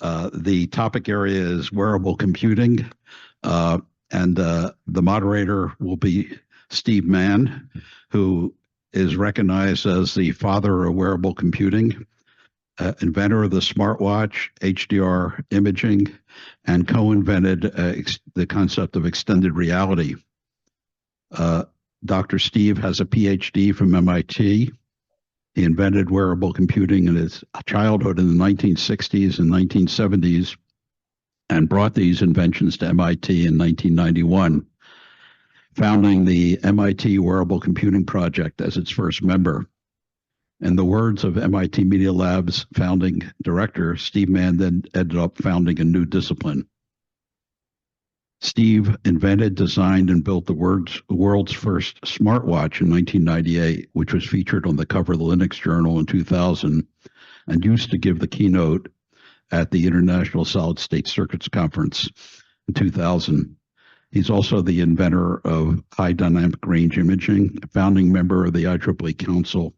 The topic area is wearable computing, and the moderator will be Steve Mann, who is recognized as the father of wearable computing, inventor of the smartwatch, HDR imaging, and co-invented the concept of extended reality. Dr. Steve has a PhD from MIT. He invented wearable computing in his childhood in the 1960s and 1970s and brought these inventions to MIT in 1991, founding the MIT Wearable Computing Project as its first member. In the words of MIT Media Lab's founding director, Steve Mann then ended up founding a new discipline. Steve invented, designed, and built the world's first smartwatch in 1998, which was featured on the cover of the Linux Journal in 2000 and used to give the keynote at the International Solid State Circuits Conference in 2000. He's also the inventor of high dynamic range imaging, a founding member of the IEEE Council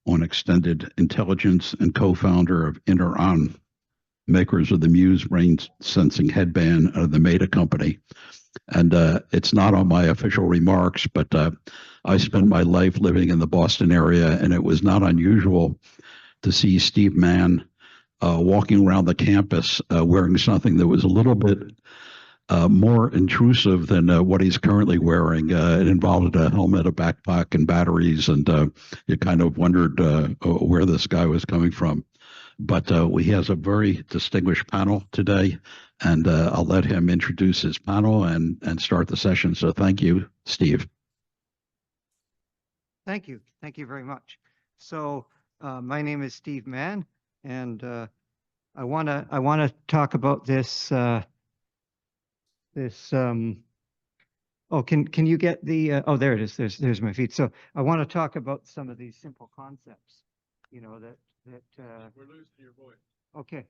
on Extended Intelligence, and co-founder of Interon, makers of the Muse brain sensing headband of the Meta company. And it's not on my official remarks, but I spent my life living in the Boston area, and it was not unusual to see Steve Mann walking around the campus wearing something that was a little bit more intrusive than what he's currently wearing. It involved a helmet, a backpack, and batteries, and you kind of wondered where this guy was coming from. But he has a very distinguished panel today, and I'll let him introduce his panel and start the session. So thank you, Steve. Thank you. Thank you very much. So my name is Steve Mann, and I wanna talk about this. Oh, can you get the? Oh, there it is. There's my feed. So I want to talk about some of these simple concepts. You know that. We're losing your voice. Okay.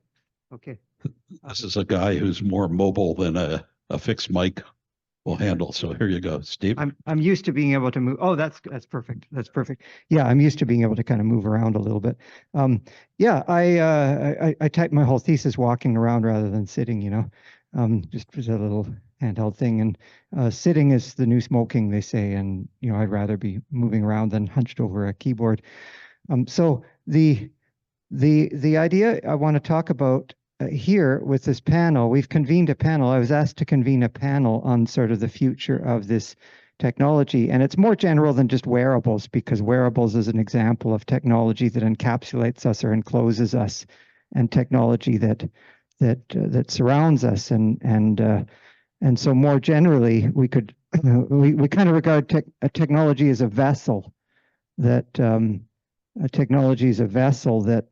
This is a guy who's more mobile than a fixed mic will handle. So here you go, Steve. I'm used to being able to move. Oh, that's perfect. That's perfect. Yeah, I'm used to being able to kind of move around a little bit. Yeah, I typed my whole thesis walking around rather than sitting. You know, just as a little handheld thing. And sitting is the new smoking, they say. And you know, I'd rather be moving around than hunched over a keyboard. So the idea I want to talk about here with this panel, we've convened a panel. I was asked to convene a panel on sort of the future of this technology. And it's more general than just wearables, because wearables is an example of technology that encapsulates us or encloses us, and technology that surrounds us. And so more generally, we could we kind of regard technology as a vessel that technology is a vessel that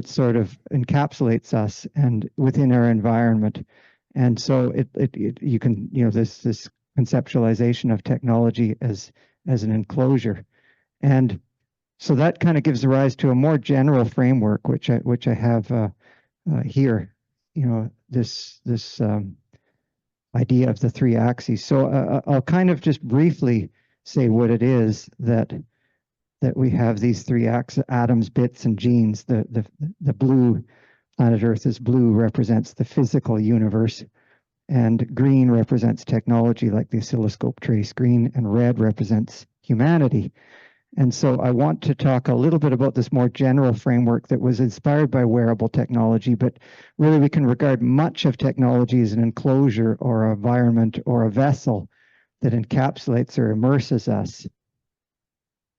sort of encapsulates us and within our environment. And so you can, you know, this conceptualization of technology as an enclosure. And so that kind of gives rise to a more general framework, which I have here, you know, this idea of the three axes. So I'll kind of just briefly say what it is that we have these three atoms, bits, and genes. The blue, planet Earth is blue, represents the physical universe, and green represents technology like the oscilloscope trace green, and red represents humanity. And so I want to talk a little bit about this more general framework that was inspired by wearable technology, but really we can regard much of technology as an enclosure or an environment or a vessel that encapsulates or immerses us.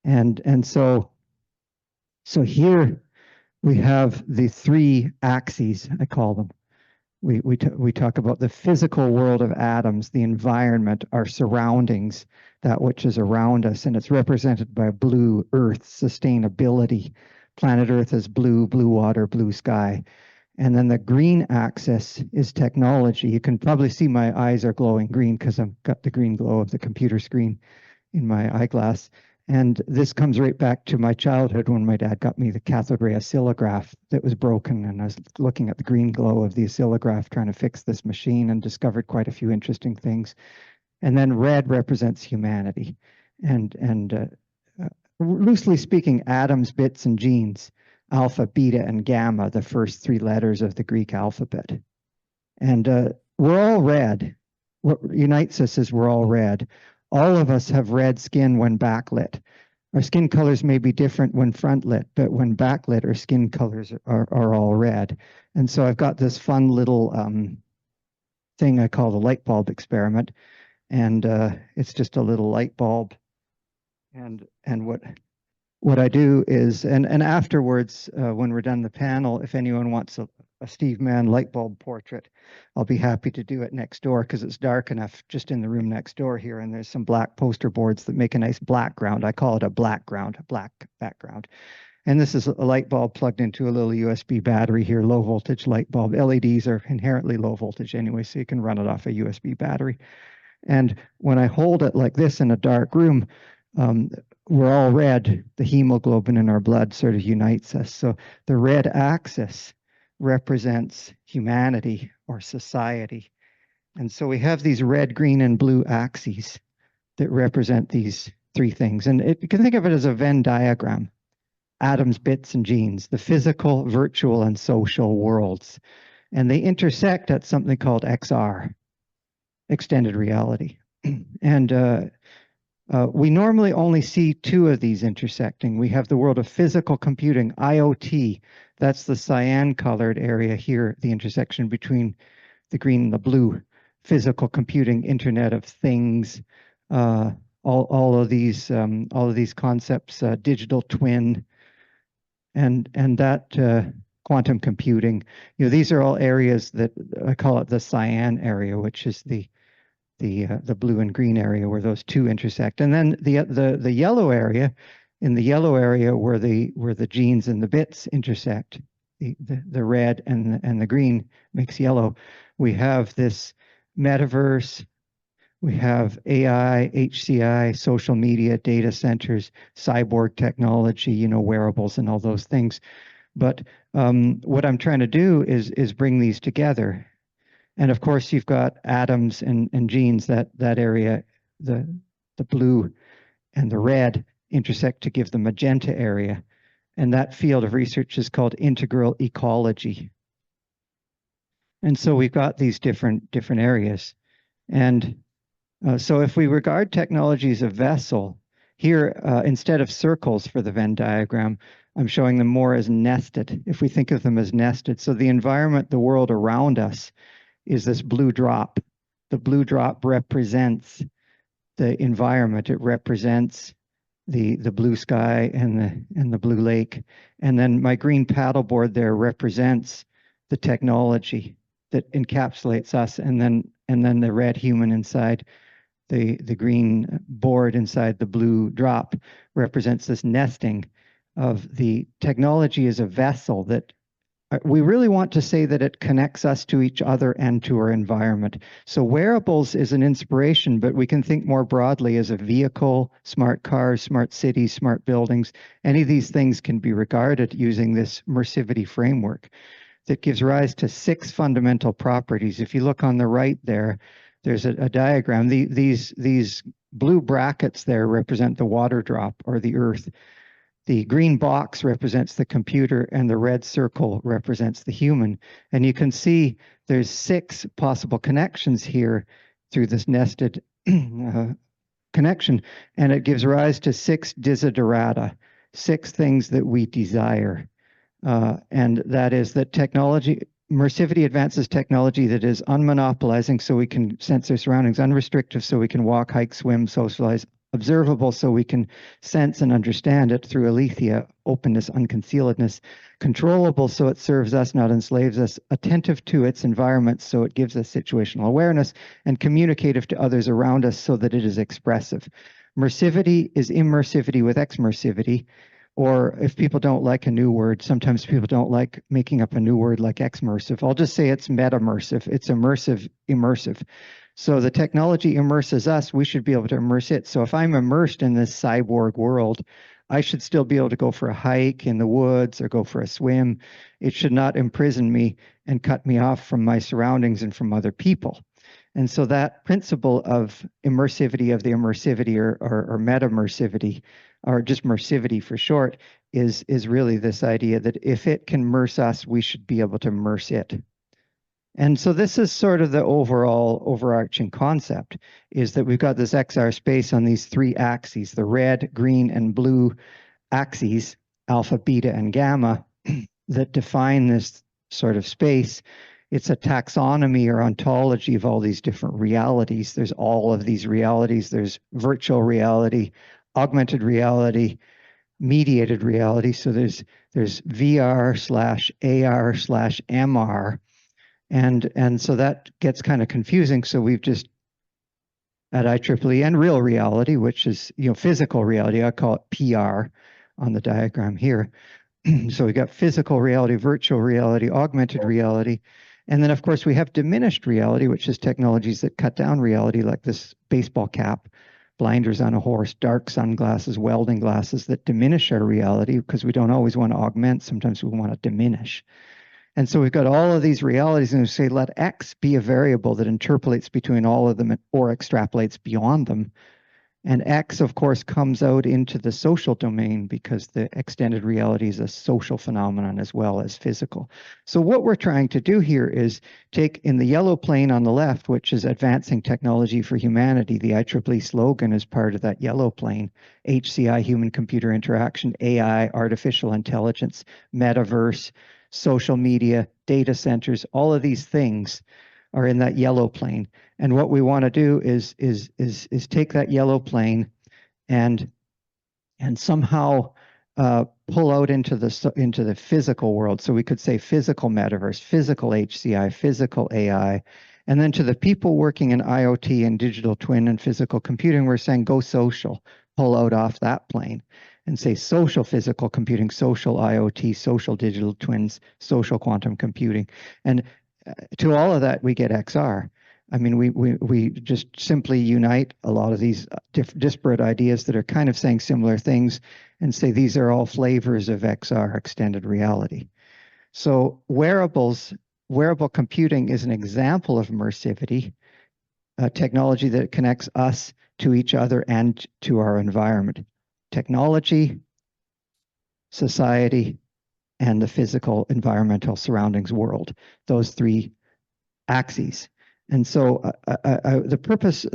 And so here we have the three axes, I call them. We talk about the physical world of atoms, the environment, our surroundings, that which is around us, and it's represented by blue, earth, sustainability. Planet Earth is blue, blue water, blue sky. And then the green axis is technology. You can probably see my eyes are glowing green because I've got the green glow of the computer screen in my eyeglass. And this comes right back to my childhood when my dad got me the cathode ray oscillograph that was broken. And I was looking at the green glow of the oscillograph trying to fix this machine and discovered quite a few interesting things. And then red represents humanity. And loosely speaking, atoms, bits, and genes. alpha, beta, and gamma, the first three letters of the Greek alphabet. And we're all red. What unites us is we're all red. All of us have red skin when backlit. Our skin colors may be different when front lit, but when backlit, our skin colors are all red. And so I've got this fun little thing I call the light bulb experiment. And it's just a little light bulb. And what I do is, and afterwards, when we're done the panel, if anyone wants a Steve Mann light bulb portrait, I'll be happy to do it next door because it's dark enough just in the room next door here. And there's some black poster boards that make a nice black ground. I call it a black ground, a black background. And this is a light bulb plugged into a little USB battery here, low voltage light bulb. LEDs are inherently low voltage anyway, so you can run it off a USB battery. And when I hold it like this in a dark room, we're all red. The hemoglobin in our blood sort of unites us. So the red axis represents humanity or society. And so we have these red, green, and blue axes that represent these three things. And you can think of it as a Venn diagram: atoms, bits, and genes, the physical, virtual, and social worlds. And they intersect at something called XR, extended reality. And we normally only see two of these intersecting. We have the world of physical computing, IoT. That's the cyan colored area here, the intersection between the green and the blue. Physical computing, Internet of Things, all of these concepts, digital twin, and that quantum computing. You know, these are all areas that I call it the cyan area, which is the blue and green area where those two intersect. And then the yellow area, in the yellow area where the genes and the bits intersect, the red and the green makes yellow. We have this metaverse, we have AI, HCI, social media, data centers, cyborg technology, you know, wearables and all those things. But what I'm trying to do is bring these together. And of course, you've got atoms and genes, that area, the blue and the red intersect to give the magenta area. And that field of research is called integral ecology. And so we've got these different areas. And so if we regard technology as a vessel, here, instead of circles for the Venn diagram, I'm showing them more as nested, if we think of them as nested. So the environment, the world around us, is this blue drop. The blue drop represents the environment. It represents the blue sky and the blue lake. And then my green paddleboard there represents the technology that encapsulates us. And then the red human inside the green board inside the blue drop represents this nesting of the technology as a vessel that we really want to say that it connects us to each other and to our environment. So wearables is an inspiration, but we can think more broadly as a vehicle, smart cars, smart cities, smart buildings. Any of these things can be regarded using this Mersivity framework that gives rise to 6 fundamental properties. If you look on the right there, there's a diagram. These blue brackets there represent the water drop or the earth. The green box represents the computer and the red circle represents the human. And you can see there's 6 possible connections here through this nested connection. And it gives rise to 6 desiderata, 6 things that we desire. And that is that technology, Mersivity advances technology that is unmonopolizing so we can sense our surroundings, unrestrictive so we can walk, hike, swim, socialize, observable so we can sense and understand it through aletheia, openness, unconcealedness, controllable so it serves us, not enslaves us, attentive to its environment so it gives us situational awareness, and communicative to others around us so that it is expressive. Mersivity is immersivity with exmersivity, or if people don't like a new word, sometimes people don't like making up a new word like exmersive. I'll just say it's metamersive. It's immersive. So the technology immerses us, we should be able to immerse it. So if I'm immersed in this cyborg world, I should still be able to go for a hike in the woods or go for a swim. It should not imprison me and cut me off from my surroundings and from other people. And so that principle of immersivity of the immersivity or metamersivity or just Mersivity for short, is really this idea that if it can merse us, we should be able to merse it. And so this is sort of the overall overarching concept, is that we've got this XR space on these three axes, the red, green, and blue axes, alpha, beta, and gamma, that define this sort of space. It's a taxonomy or ontology of all these different realities. There's all of these realities. There's virtual reality, augmented reality, mediated reality. So there's VR/AR/MR. And so that gets kind of confusing. So we've just at IEEE and real reality, which is physical reality. I call it PR on the diagram here. So we got physical reality, virtual reality, augmented reality, and then of course we have diminished reality, which is technologies that cut down reality, like this baseball cap, blinders on a horse, dark sunglasses, welding glasses that diminish our reality because we don't always want to augment. Sometimes we want to diminish. And so we've got all of these realities, and we say, let X be a variable that interpolates between all of them or extrapolates beyond them. And X, of course, comes out into the social domain because the extended reality is a social phenomenon as well as physical. So what we're trying to do here is take in the yellow plane on the left, which is advancing technology for humanity. The IEEE slogan is part of that yellow plane: HCI, human-computer interaction, AI, artificial intelligence, metaverse, social media, data centers. All of these things are in that yellow plane. And what we want to do is take that yellow plane and somehow pull out into the physical world. So we could say physical metaverse, physical HCI, physical AI. And then to the people working in IoT and digital twin and physical computing, we're saying go social, pull out off that plane and say social physical computing, social IoT, social digital twins, social quantum computing. And to all of that, we get XR. I mean, we just simply unite a lot of these disparate ideas that are kind of saying similar things and say these are all flavors of XR, extended reality. So wearable computing is an example of Mersivity, a technology that connects us to each other and to our environment. Technology, society, and the physical environmental surroundings world, those three axes. And so the purpose,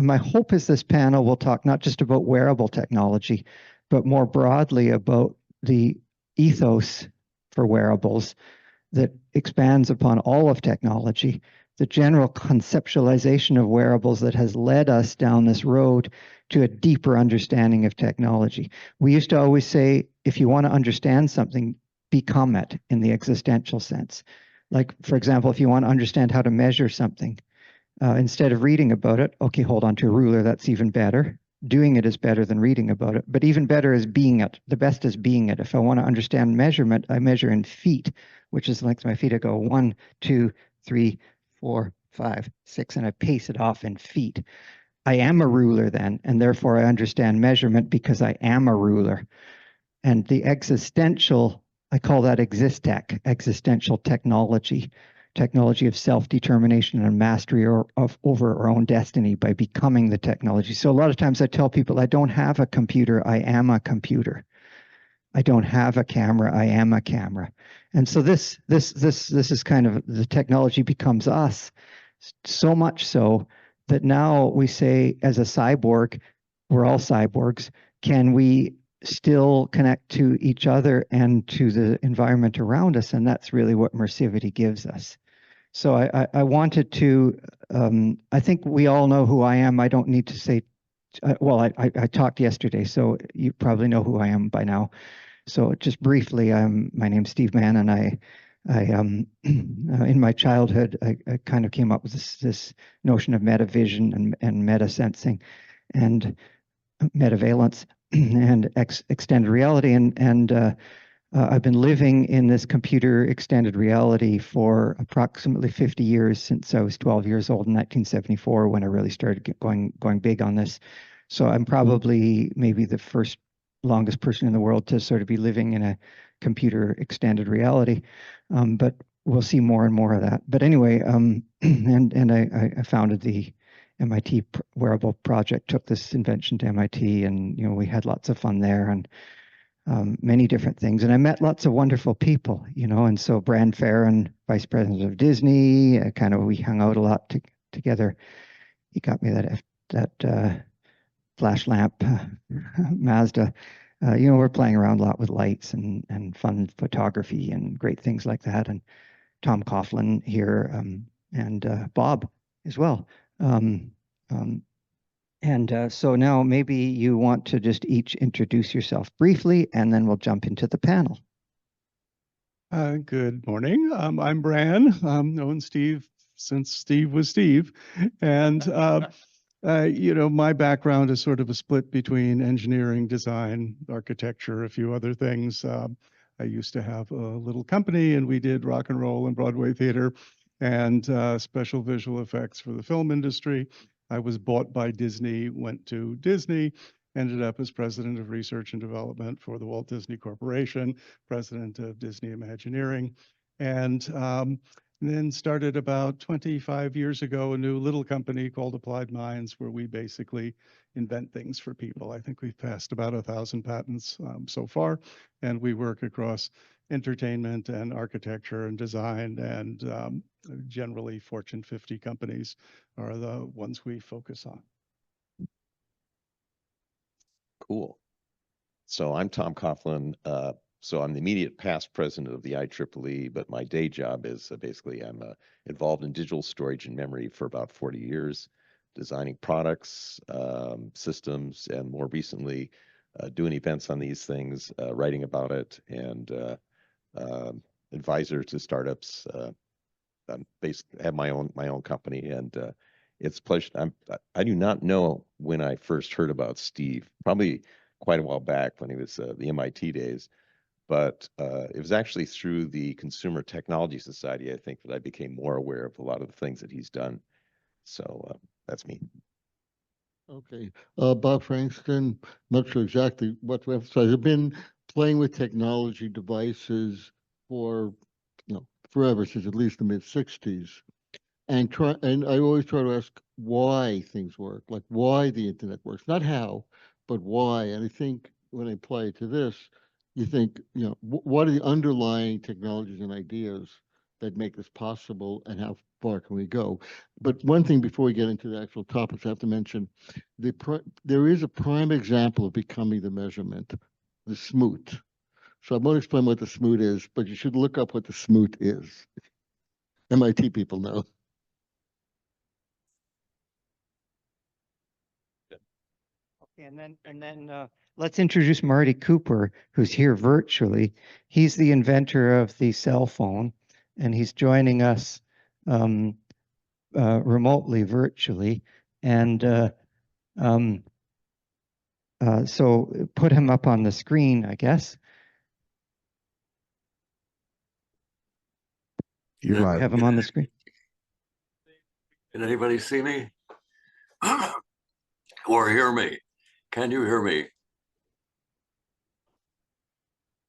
my hope is this panel will talk not just about wearable technology, but more broadly about the ethos for wearables that expands upon all of technology, the general conceptualization of wearables that has led us down this road to a deeper understanding of technology. We used to always say, if you want to understand something, become it in the existential sense. Like, for example, if you want to understand how to measure something, instead of reading about it, okay, hold on to a ruler, that's even better. Doing it is better than reading about it, but even better is being it. The best is being it. If I want to understand measurement, I measure in feet, which is like my feet. I go 1, 2, 3, 4, 5, 6, and I pace it off in feet. I am a ruler then, and therefore I understand measurement because I am a ruler. And the existential, I call that existech, existential technology of self-determination and mastery over our own destiny by becoming the technology. So a lot of times I tell people, I don't have a computer, I am a computer. I don't have a camera, I am a camera. And so this is kind of, the technology becomes us, so much so that now we say, as a cyborg, we're all cyborgs, can we still connect to each other and to the environment around us? And that's really what Mersivity gives us. So I wanted to, I think we all know who I am. I don't need to say, well, I talked yesterday, so you probably know who I am by now. So just briefly, my name's Steve Mann, and I in my childhood, I kind of came up with this notion of metavision and meta sensing and metavalence and extended reality. And I've been living in this computer extended reality for approximately 50 years, since I was 12 years old in 1974, when I really started going big on this. So I'm probably maybe the first longest person in the world to sort of be living in a computer extended reality. But we'll see more and more of that. But anyway, and I founded the MIT wearable project took this invention to MIT, and we had lots of fun there, and many different things. And I met lots of wonderful people, and so Bran Ferren, vice president of Disney, we hung out a lot together. He got me that flash lamp Mazda. We're playing around a lot with lights and fun photography and great things like that. And Tom Coughlin here, and Bob as well. So now maybe you want to just each introduce yourself briefly, and then we'll jump into the panel. Good morning. I'm Bran. I've known Steve since Steve was Steve. And, my background is sort of a split between engineering, design, architecture, a few other things. I used to have a little company, and we did rock and roll and Broadway theater and special visual effects for the film industry. I was bought by Disney, went to Disney, ended up as president of research and development for the Walt Disney Corporation, president of Disney Imagineering, and then started about 25 years ago a new little company called Applied Minds, where we basically invent things for people. I think we've passed about 1,000 patents so far, and we work across entertainment and architecture and design, and generally Fortune 50 companies are the ones we focus on. Cool. So I'm Tom Coughlin. So I'm the immediate past president of the IEEE, but my day job is basically I'm involved in digital storage and memory for about 40 years, designing products, systems, and more recently doing events on these things, writing about it, and advisor to startups. I'm basically have my own company, and it's a pleasure. I do not know when I first heard about Steve, probably quite a while back when he was the MIT days, but it was actually through the Consumer Technology Society, I think, that I became more aware of a lot of the things that he's done. So that's me. Okay, Bob Frankston, not sure exactly what to emphasize. I've been playing with technology devices for, forever, since at least the mid-60s. And I always try to ask why things work, like why the internet works, not how, but why. And I think when I apply it to this, you think, what are the underlying technologies and ideas that make this possible, and how far can we go? But one thing before we get into the actual topics, I have to mention, there is a prime example of becoming the measurement, the smoot. So I won't explain what the smoot is, but you should look up what the smoot is. MIT people know. Okay, and then let's introduce Marty Cooper, who's here virtually. He's the inventor of the cell phone, and he's joining us remotely, virtually. And so put him up on the screen, I guess. You're live. Have him on the screen. Can anybody see me? Or hear me? Can you hear me?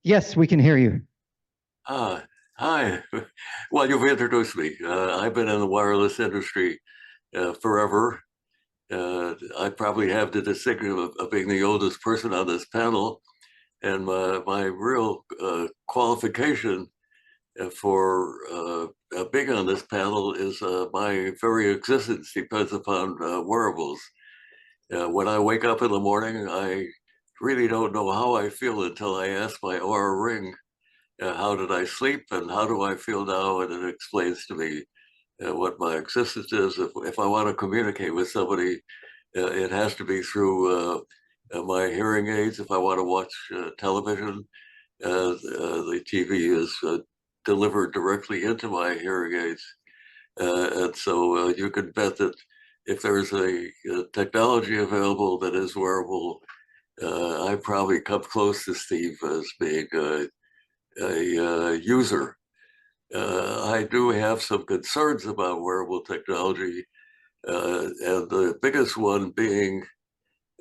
Yes, we can hear you. Hi. Well, you've introduced me. I've been in the wireless industry forever. I probably have the distinction of being the oldest person on this panel. And my real qualification for being on this panel is my very existence depends upon wearables. When I wake up in the morning, I really don't know how I feel until I ask my Oura Ring, how did I sleep and how do I feel now? And it explains to me what my existence is. If I want to communicate with somebody, it has to be through my hearing aids. If I want to watch television, the TV is delivered directly into my hearing aids. And so you can bet that if there's a technology available that is wearable, I probably come close to Steve as being a user. I do have some concerns about wearable technology, and the biggest one being,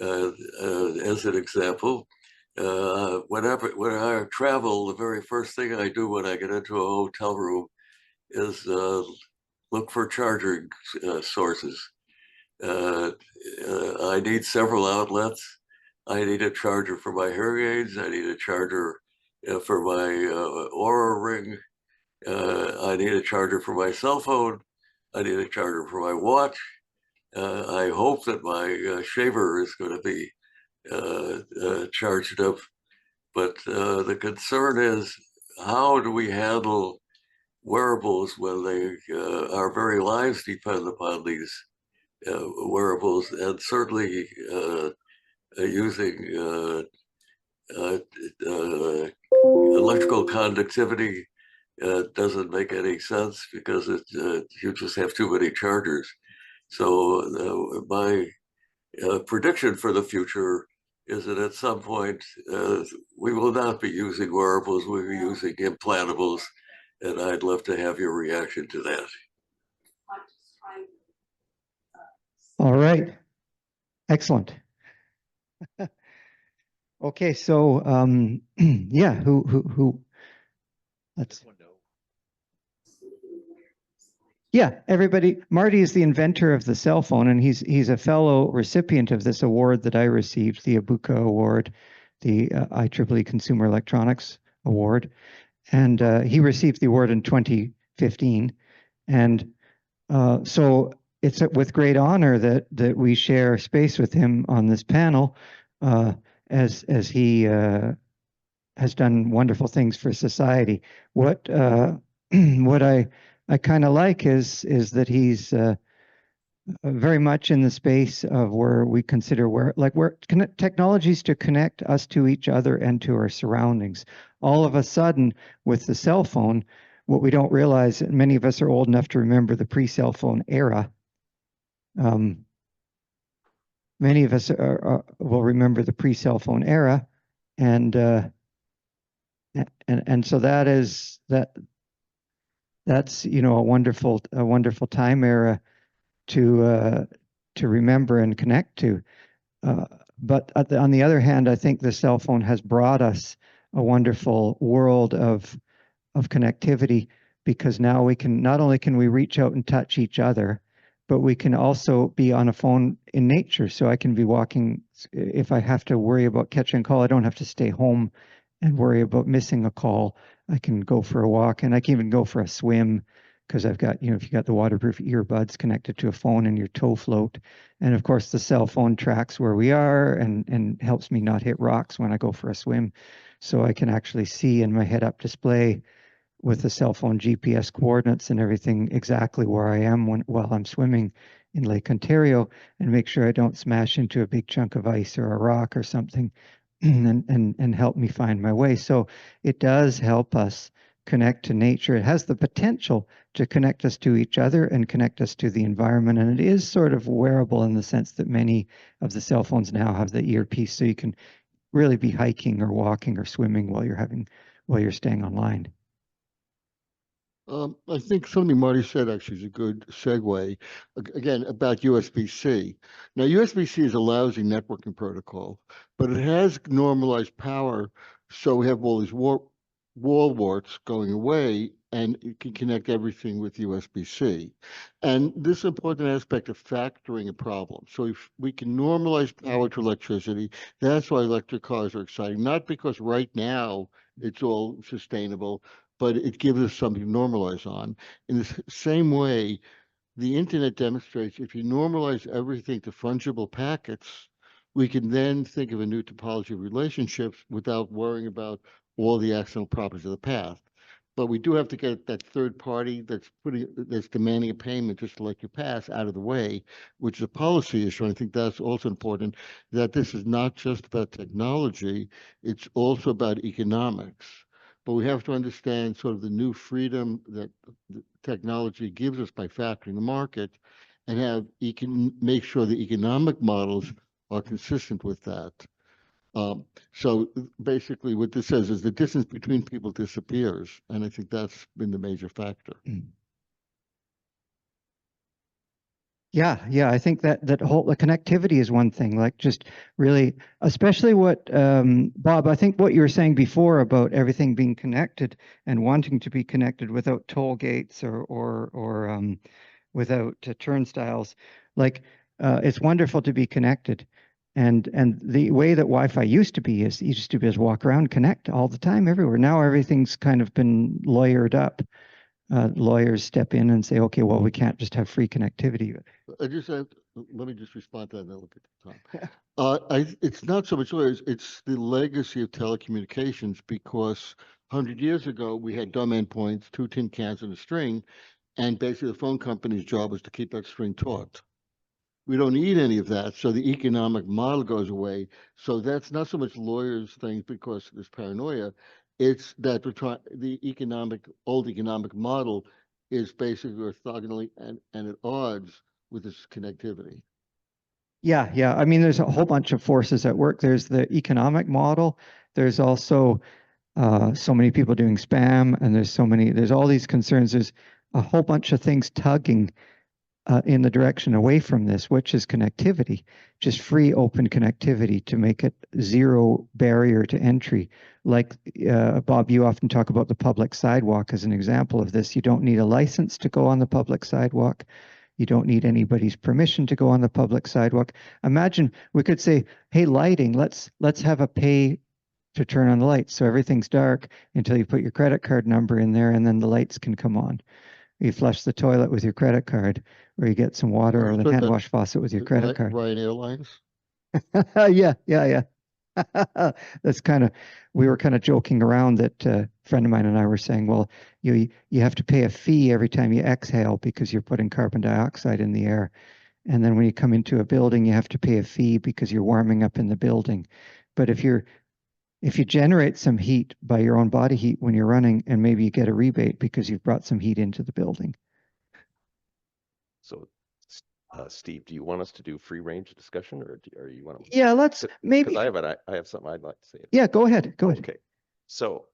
as an example, when I travel, the very first thing I do when I get into a hotel room is look for charging sources. I need several outlets. I need a charger for my hearing aids. I need a charger for my Aura ring. I need a charger for my cell phone. I need a charger for my watch. I hope that my shaver is going to be charged up. But the concern is, how do we handle wearables when our very lives depend upon these wearables, and certainly using electrical conductivity doesn't make any sense because you just have too many chargers. So my prediction for the future is that at some point we will not be using wearables, we'll be using implantables, and I'd love to have your reaction to that. All right. Excellent. Okay, so yeah, who let's yeah, everybody. Marty is the inventor of the cell phone, and he's a fellow recipient of this award that I received, the Abuka Award, the IEEE Consumer Electronics Award, and he received the award in 2015, and so it's with great honor that we share space with him on this panel, as he has done wonderful things for society. What what I kind of like is that he's very much in the space of where we consider where technologies to connect us to each other and to our surroundings. All of a sudden, with the cell phone, what we don't realize, and many of us are old enough to remember the pre-cell phone era. Many of us will remember the pre-cell phone era, and so that's a wonderful time era to remember and connect to. But on the other hand, I think the cell phone has brought us a wonderful world of connectivity, because now we can not only can we reach out and touch each other, but we can also be on a phone in nature. So I can be walking. If I have to worry about catching a call, I don't have to stay home and worry about missing a call. I can go for a walk, and I can even go for a swim, because I've got, if you got the waterproof earbuds connected to a phone in your toe float. And of course, the cell phone tracks where we are and helps me not hit rocks when I go for a swim. So I can actually see in my head-up display with the cell phone GPS coordinates and everything exactly where I am while I'm swimming in Lake Ontario, and make sure I don't smash into a big chunk of ice or a rock or something, and help me find my way. So it does help us connect to nature. It has the potential to connect us to each other and connect us to the environment. And it is sort of wearable in the sense that many of the cell phones now have the earpiece, so you can really be hiking or walking or swimming while you're staying online. I think something Marty said actually is a good segue, again, about USB-C. Now, USB-C is a lousy networking protocol, but it has normalized power, so we have all these wall warts going away, and you can connect everything with USB-C. And this is an important aspect of factoring a problem. So if we can normalize power to electricity, that's why electric cars are exciting, not because right now it's all sustainable, but it gives us something to normalize on. In the same way, the internet demonstrates if you normalize everything to fungible packets, we can then think of a new topology of relationships without worrying about all the accidental properties of the path. But we do have to get that third party that's demanding a payment just to let you pass out of the way, which is a policy issue. I think that's also important, that this is not just about technology, it's also about economics. But we have to understand sort of the new freedom that the technology gives us by factoring the market, and make sure the economic models are consistent with that. So basically what this says is the distance between people disappears. And I think that's been the major factor. Yeah, I think that the connectivity is one thing, like just really, especially what, Bob, I think what you were saying before about everything being connected and wanting to be connected without toll gates or without turnstiles. Like, it's wonderful to be connected. And the way that Wi-Fi used to be is you used to just walk around, connect all the time, everywhere. Now everything's kind of been lawyered up. Lawyers step in and say, okay, well, we can't just have free connectivity. Let me just respond to that and then look at the time. It's not so much lawyers, it's the legacy of telecommunications, because 100 years ago, we had dumb endpoints, 2 tin cans and a string, and basically the phone company's job was to keep that string taut. We don't need any of that, so the economic model goes away. So that's not so much lawyers' things because there's paranoia. It's that the old economic model is basically orthogonally and at odds with this connectivity. Yeah, yeah. I mean, there's a whole bunch of forces at work. There's the economic model. There's also so many people doing spam, and there's all these concerns. There's a whole bunch of things tugging in the direction away from this, which is connectivity, just free open connectivity to make it zero barrier to entry. Like Bob, you often talk about the public sidewalk as an example of this. You don't need a license to go on the public sidewalk. You don't need anybody's permission to go on the public sidewalk. Imagine we could say, hey, lighting, let's have a pay to turn on the lights. So everything's dark until you put your credit card number in there and then the lights can come on. You flush the toilet with your credit card, or you get some water or the hand wash faucet with your credit card. Ryan Airlines. Yeah. That's we were kind of joking around that a friend of mine and I were saying, well, you have to pay a fee every time you exhale because you're putting carbon dioxide in the air. And then when you come into a building, you have to pay a fee because you're warming up in the building. But if you generate some heat by your own body heat when you're running, and maybe you get a rebate because you've brought some heat into the building. So, Steve, do you want us to do free range discussion, or you want to? Yeah, let's maybe. Because I have something I'd like to say. Yeah, go ahead. Go ahead. Okay. So,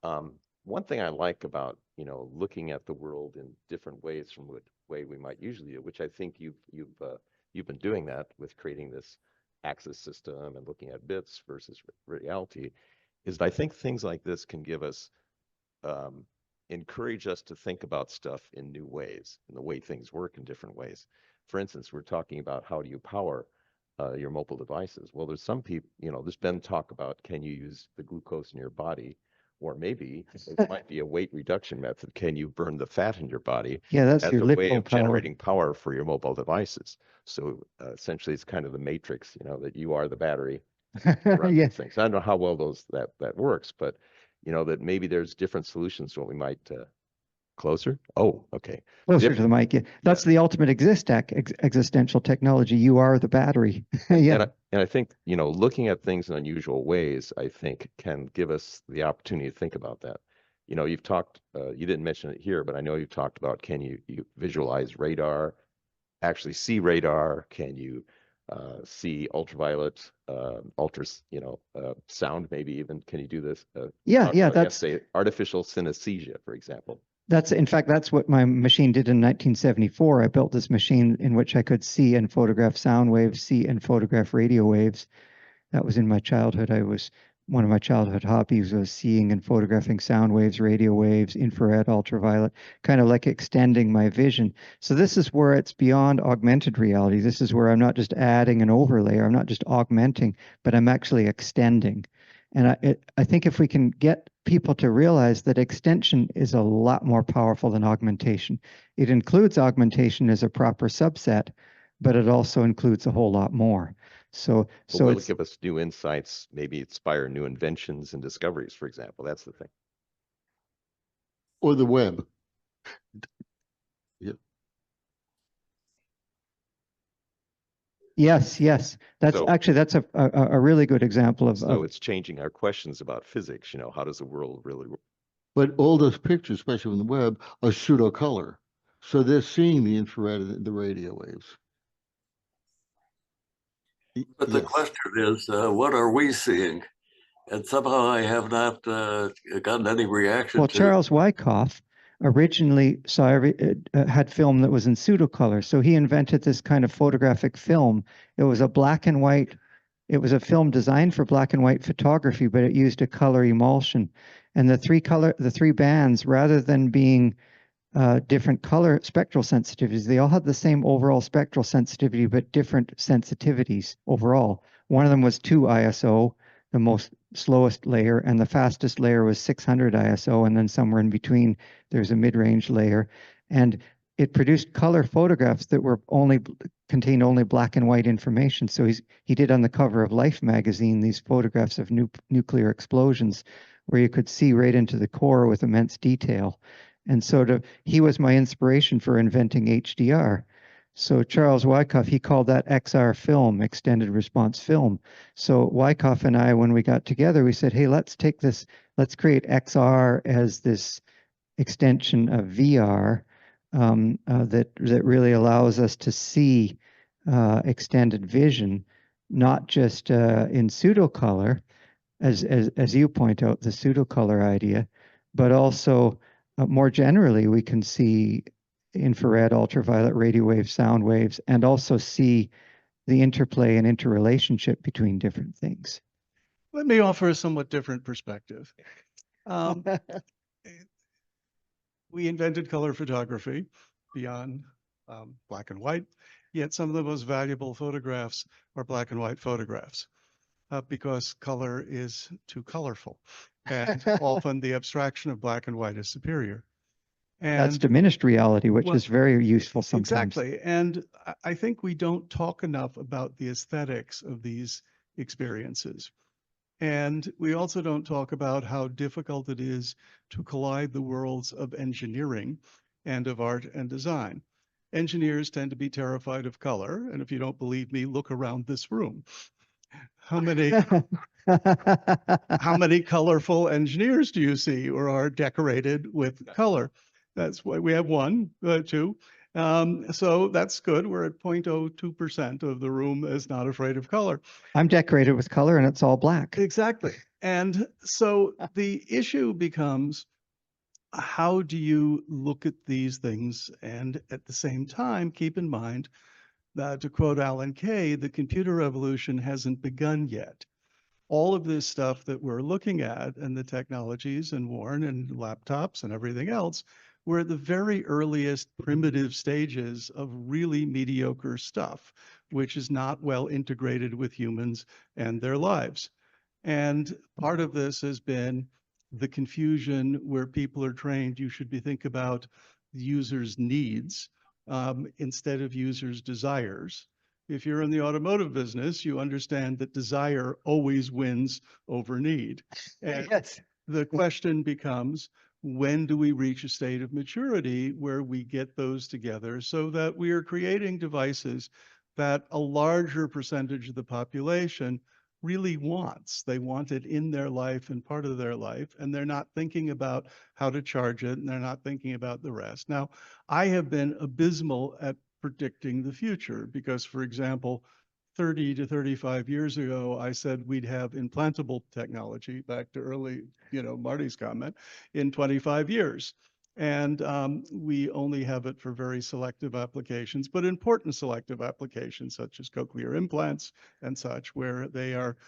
one thing I like about looking at the world in different ways from the way we might usually do, which I think you've been doing that with creating this access system and looking at bits versus reality, is that I think things like this can give us, encourage us to think about stuff in new ways, and the way things work in different ways. For instance, we're talking about how do you power your mobile devices. Well, there's some people, there's been talk about, can you use the glucose in your body? Or maybe it might be a weight reduction method. Can you burn the fat in your body? Yeah, that's as your a way lipo of power. generating power for your mobile devices. So essentially, it's kind of the matrix, that you are the battery. Yeah. Things. I don't know how well that works, but that maybe there's different solutions to what we might closer. Oh, okay. Closer to the mic. Yeah. That's the ultimate existential technology. You are the battery. Yeah. And I think, looking at things in unusual ways, I think can give us the opportunity to think about that. You've talked, you didn't mention it here, but I know you've talked about, can you visualize radar, actually see radar? Can you see ultraviolet, sound, maybe even? Can you do this? That's say artificial synesthesia, for example. In fact, that's what my machine did in 1974. I built this machine in which I could see and photograph sound waves, see and photograph radio waves. That was in my childhood. One of my childhood hobbies was seeing and photographing sound waves, radio waves, infrared, ultraviolet, kind of like extending my vision. So this is where it's beyond augmented reality. This is where I'm not just adding an overlay, I'm not just augmenting, but I'm actually extending. And I think if we can get people to realize that extension is a lot more powerful than augmentation. It includes augmentation as a proper subset, but it also includes a whole lot more. So will it give us new insights, maybe inspire new inventions and discoveries, for example? That's the thing. Or the web. Yes. That's a really good example of. So it's changing our questions about physics. How does the world really work? But all those pictures, especially on the web, are pseudo color, so they're seeing the infrared and the radio waves. But the question is, what are we seeing? And somehow I have not gotten any reaction. Well, Charles Wyckoff originally had film that was in pseudocolor. So he invented this kind of photographic film. It was a black and white. It was a film designed for black and white photography, but it used a color emulsion. And the three bands, rather than being different color spectral sensitivities. They all had the same overall spectral sensitivity, but different sensitivities overall. One of them was 2 ISO, the most slowest layer, and the fastest layer was 600 ISO, and then somewhere in between, there's a mid-range layer. And it produced color photographs that were contained only black and white information. So he did on the cover of Life magazine these photographs of nuclear explosions where you could see right into the core with immense detail. And so he was my inspiration for inventing HDR. So Charles Wyckoff, he called that XR film, extended response film. So Wyckoff and I, when we got together, we said, hey, let's create XR as this extension of VR that really allows us to see extended vision, not just in pseudo color, as you point out, the pseudo color idea, but also more generally, we can see infrared, ultraviolet, radio waves, sound waves, and also see the interplay and interrelationship between different things. Let me offer a somewhat different perspective. We invented color photography beyond black and white, yet some of the most valuable photographs are black and white photographs because color is too colorful. And often the abstraction of black and white is superior. And that's diminished reality, which is very useful sometimes. Exactly. And I think we don't talk enough about the aesthetics of these experiences. And we also don't talk about how difficult it is to collide the worlds of engineering and of art and design. Engineers tend to be terrified of color. And if you don't believe me, look around this room. How many colorful engineers do you see or are decorated with color? That's why we have 1, 2. So that's good. We're at 0.02% of the room is not afraid of color. I'm decorated with color and it's all black. Exactly. And so the issue becomes, how do you look at these things and at the same time keep in mind that, to quote Alan Kay, the computer revolution hasn't begun yet. All of this stuff that we're looking at and the technologies and WARN and laptops and everything else, we're at the very earliest primitive stages of really mediocre stuff, which is not well integrated with humans and their lives. And part of this has been the confusion where people are trained, you should be thinking about the user's needs instead of users' desires. If you're in the automotive business, you understand that desire always wins over need. And yes. The question becomes, when do we reach a state of maturity where we get those together so that we are creating devices that a larger percentage of the population really wants? They want it in their life and part of their life, and they're not thinking about how to charge it, and they're not thinking about the rest. Now, I have been abysmal at predicting the future because, for example, 30 to 35 years ago, I said we'd have implantable technology, back to early, Marty's comment, in 25 years. And we only have it for very selective applications, but important selective applications such as cochlear implants and such, where they are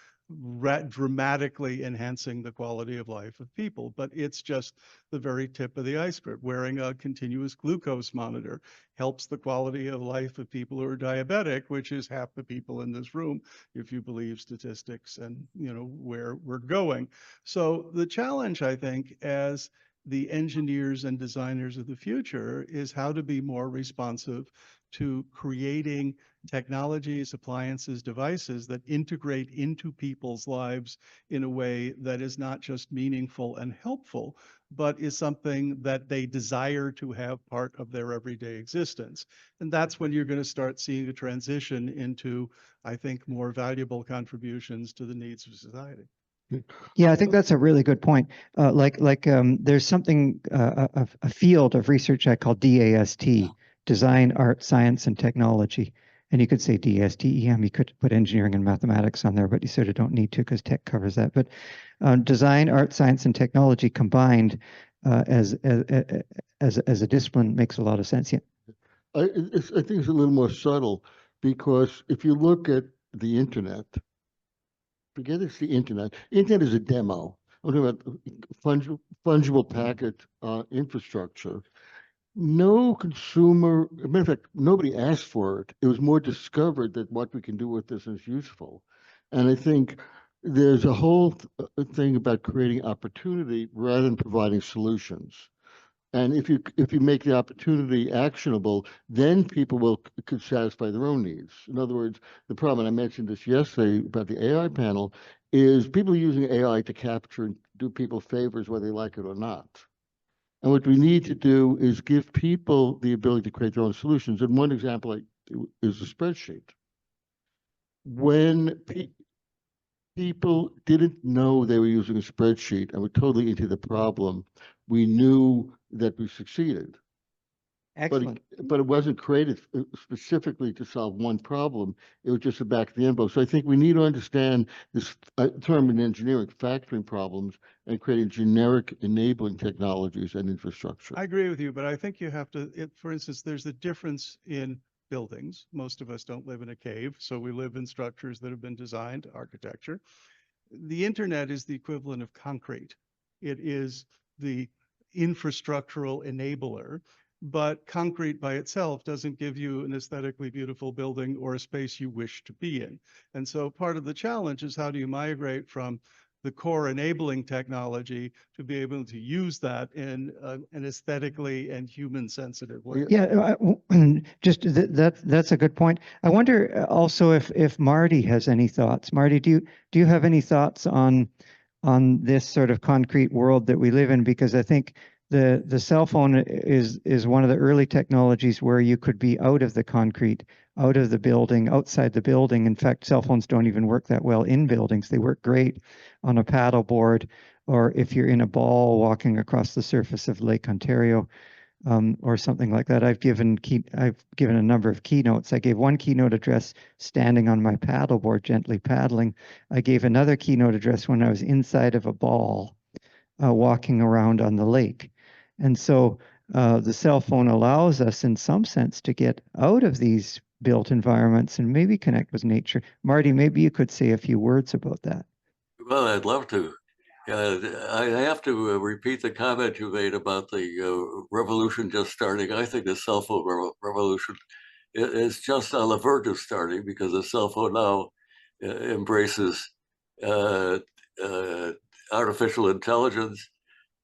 dramatically enhancing the quality of life of people. But it's just the very tip of the iceberg. Wearing a continuous glucose monitor helps the quality of life of people who are diabetic, which is half the people in this room, if you believe statistics and where we're going. So the challenge, I think, as the engineers and designers of the future is how to be more responsive to creating technologies, appliances, devices that integrate into people's lives in a way that is not just meaningful and helpful, but is something that they desire to have part of their everyday existence. And that's when you're going to start seeing a transition into, I think, more valuable contributions to the needs of society. Yeah, I think that's a really good point. There's something, a field of research I call DAST, Design, Art, Science, and Technology. And you could say DSTEM, you could put engineering and mathematics on there, but you sort of don't need to because tech covers that. But design, art, science, and technology combined as a discipline makes a lot of sense. Yeah. I think it's a little more subtle because if you look at the internet, forget it's the internet. Internet is a demo. I'm talking about fungible packet infrastructure. no consumer, as a matter of fact, nobody asked for it. It was more discovered that what we can do with this is useful. And I think there's a whole thing about creating opportunity rather than providing solutions. And if you make the opportunity actionable, then people will could satisfy their own needs. In other words, the problem, and I mentioned this yesterday about the AI panel, is people are using AI to capture and do people favors whether they like it or not. And what we need to do is give people the ability to create their own solutions. And one example is a spreadsheet. When people didn't know they were using a spreadsheet and were totally into the problem, we knew that we succeeded. Excellent. But it wasn't created specifically to solve one problem. It was just a back of the envelope. So I think we need to understand this term in engineering, factoring problems, and creating generic enabling technologies and infrastructure. I agree with you, but I think you have to, for instance, there's a difference in buildings. Most of us don't live in a cave, so we live in structures that have been designed, architecture. The internet is the equivalent of concrete. It is the infrastructural enabler, but concrete by itself doesn't give you an aesthetically beautiful building or a space you wish to be in. And so part of the challenge is how do you migrate from the core enabling technology to be able to use that in an aesthetically and human sensitive way. Yeah, just that's a good point. I wonder also if Marty has any thoughts. Marty, do you have any thoughts on this sort of concrete world that we live in? Because I think the cell phone is one of the early technologies where you could be out of the concrete, out of the building, outside the building. In fact, cell phones don't even work that well in buildings. They work great on a paddle board, or if you're in a ball walking across the surface of Lake Ontario, or something like that. I've given a number of keynotes. I gave one keynote address standing on my paddleboard, gently paddling. I gave another keynote address when I was inside of a ball, walking around on the lake. And so the cell phone allows us, in some sense, to get out of these built environments and maybe connect with nature. Marty, maybe you could say a few words about that. Well, I'd love to. I have to repeat the comment you made about the revolution just starting. I think the cell phone revolution is just on the verge of starting because the cell phone now embraces artificial intelligence.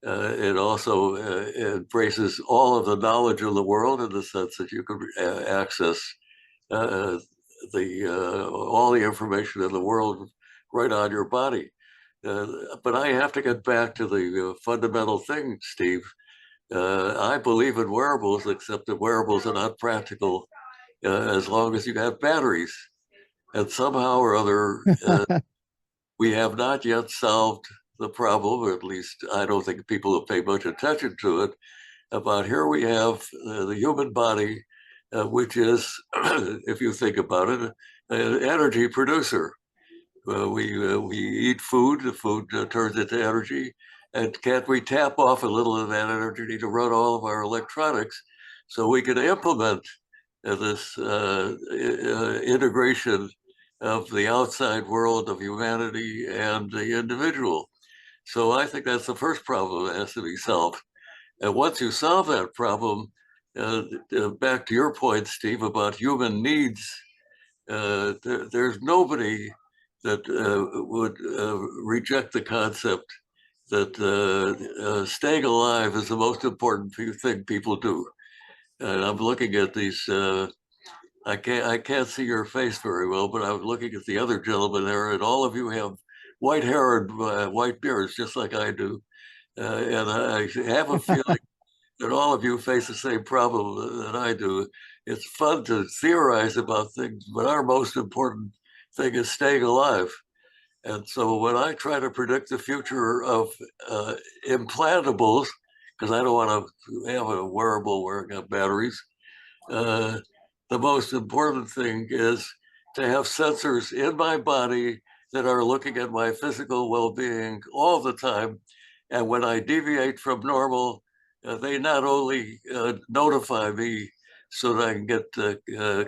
It also embraces all of the knowledge of the world in the sense that you can access all the information in the world right on your body. But I have to get back to the fundamental thing, Steve. I believe in wearables, except that wearables are not practical as long as you have batteries. And somehow or other, we have not yet solved the problem, or at least I don't think people have paid much attention to it, about here we have the human body, which is, if you think about it, an energy producer. We eat food, the food turns into energy, and can't we tap off a little of that energy to run all of our electronics so we can implement this integration of the outside world of humanity and the individual. So I think that's the first problem that has to be solved. And once you solve that problem, back to your point, Steve, about human needs, there's nobody that would reject the concept that staying alive is the most important thing people do. And I'm looking at these, I can't see your face very well, but I'm looking at the other gentleman there, and all of you have white hair and white beards, just like I do. And I have a feeling that all of you face the same problem that I do. It's fun to theorize about things, but our most important thing is staying alive. And so when I try to predict the future of implantables, because I don't want to have a wearable where I got batteries, the most important thing is to have sensors in my body that are looking at my physical well-being all the time. And when I deviate from normal, they not only notify me so that I can get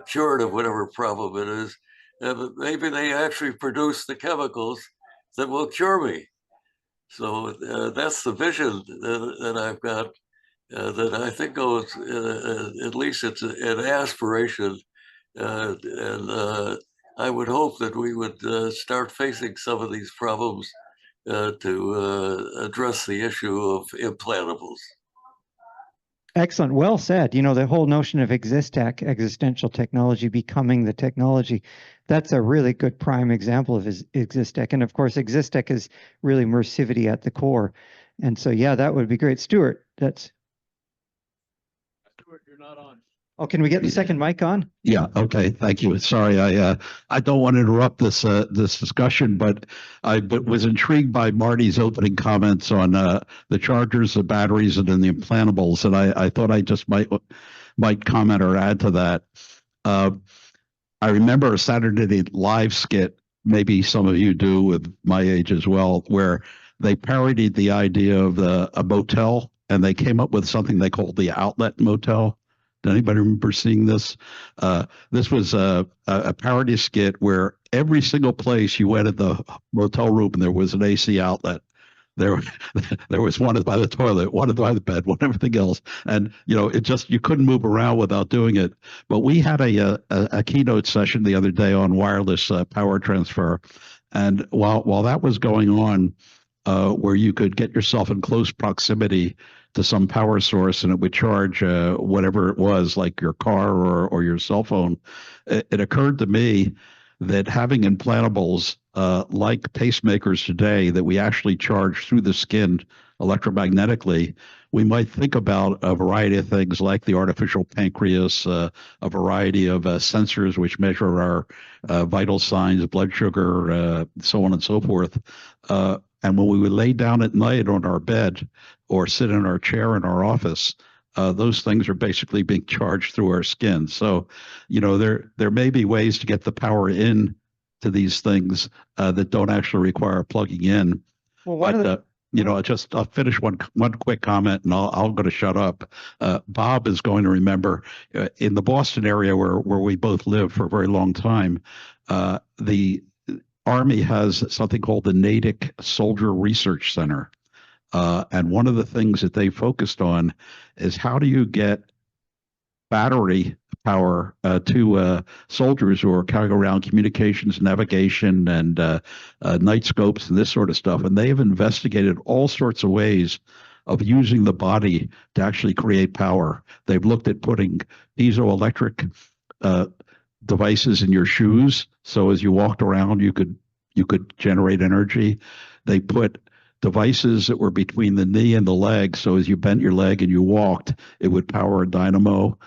cured of whatever problem it is, but maybe they actually produce the chemicals that will cure me. So that's the vision that I've got. that I think goes, at least it's an aspiration, and I would hope that we would start facing some of these problems to address the issue of implantables. Excellent. Well said. You know, the whole notion of existential technology becoming the technology, that's a really good prime example of existec. And of course, existec is really Mersivity at the core. And so, yeah, that would be great. Stuart, Stuart, you're not on. Oh, can we get the second mic on? Yeah. Okay. Thank you. Sorry, I don't want to interrupt this discussion, but I was intrigued by Marty's opening comments on the chargers, the batteries, and then the implantables, and I thought I just might comment or add to that. I remember a Saturday Night Live skit, maybe some of you do with my age as well, where they parodied the idea of a motel, and they came up with something they called the outlet motel. Does anybody remember seeing this? This was a parody skit where every single place you went at the motel room, there was an AC outlet. There, there was one by the toilet, one by the bed, one everything else, and it just you couldn't move around without doing it. But we had a keynote session the other day on wireless power transfer, and while that was going on, where you could get yourself in close proximity to some power source and it would charge whatever it was, like your car or your cell phone, it occurred to me that having implantables like pacemakers today that we actually charge through the skin electromagnetically, we might think about a variety of things like the artificial pancreas, a variety of sensors which measure our vital signs, blood sugar, so on and so forth. And when we would lay down at night on our bed or sit in our chair in our office, those things are basically being charged through our skin. So, there may be ways to get the power in to these things that don't actually require plugging in. Well, But I'll finish one quick comment, and I'm going to shut up. Bob is going to remember in the Boston area where we both lived for a very long time. The Army has something called the Natick Soldier Research Center. And one of the things that they focused on is how do you get battery power to soldiers who are carrying around communications, navigation, and night scopes and this sort of stuff. And they have investigated all sorts of ways of using the body to actually create power. They've looked at putting piezoelectric devices in your shoes, so as you walked around, you could generate energy. They put devices that were between the knee and the leg, so as you bent your leg and you walked, it would power a dynamo.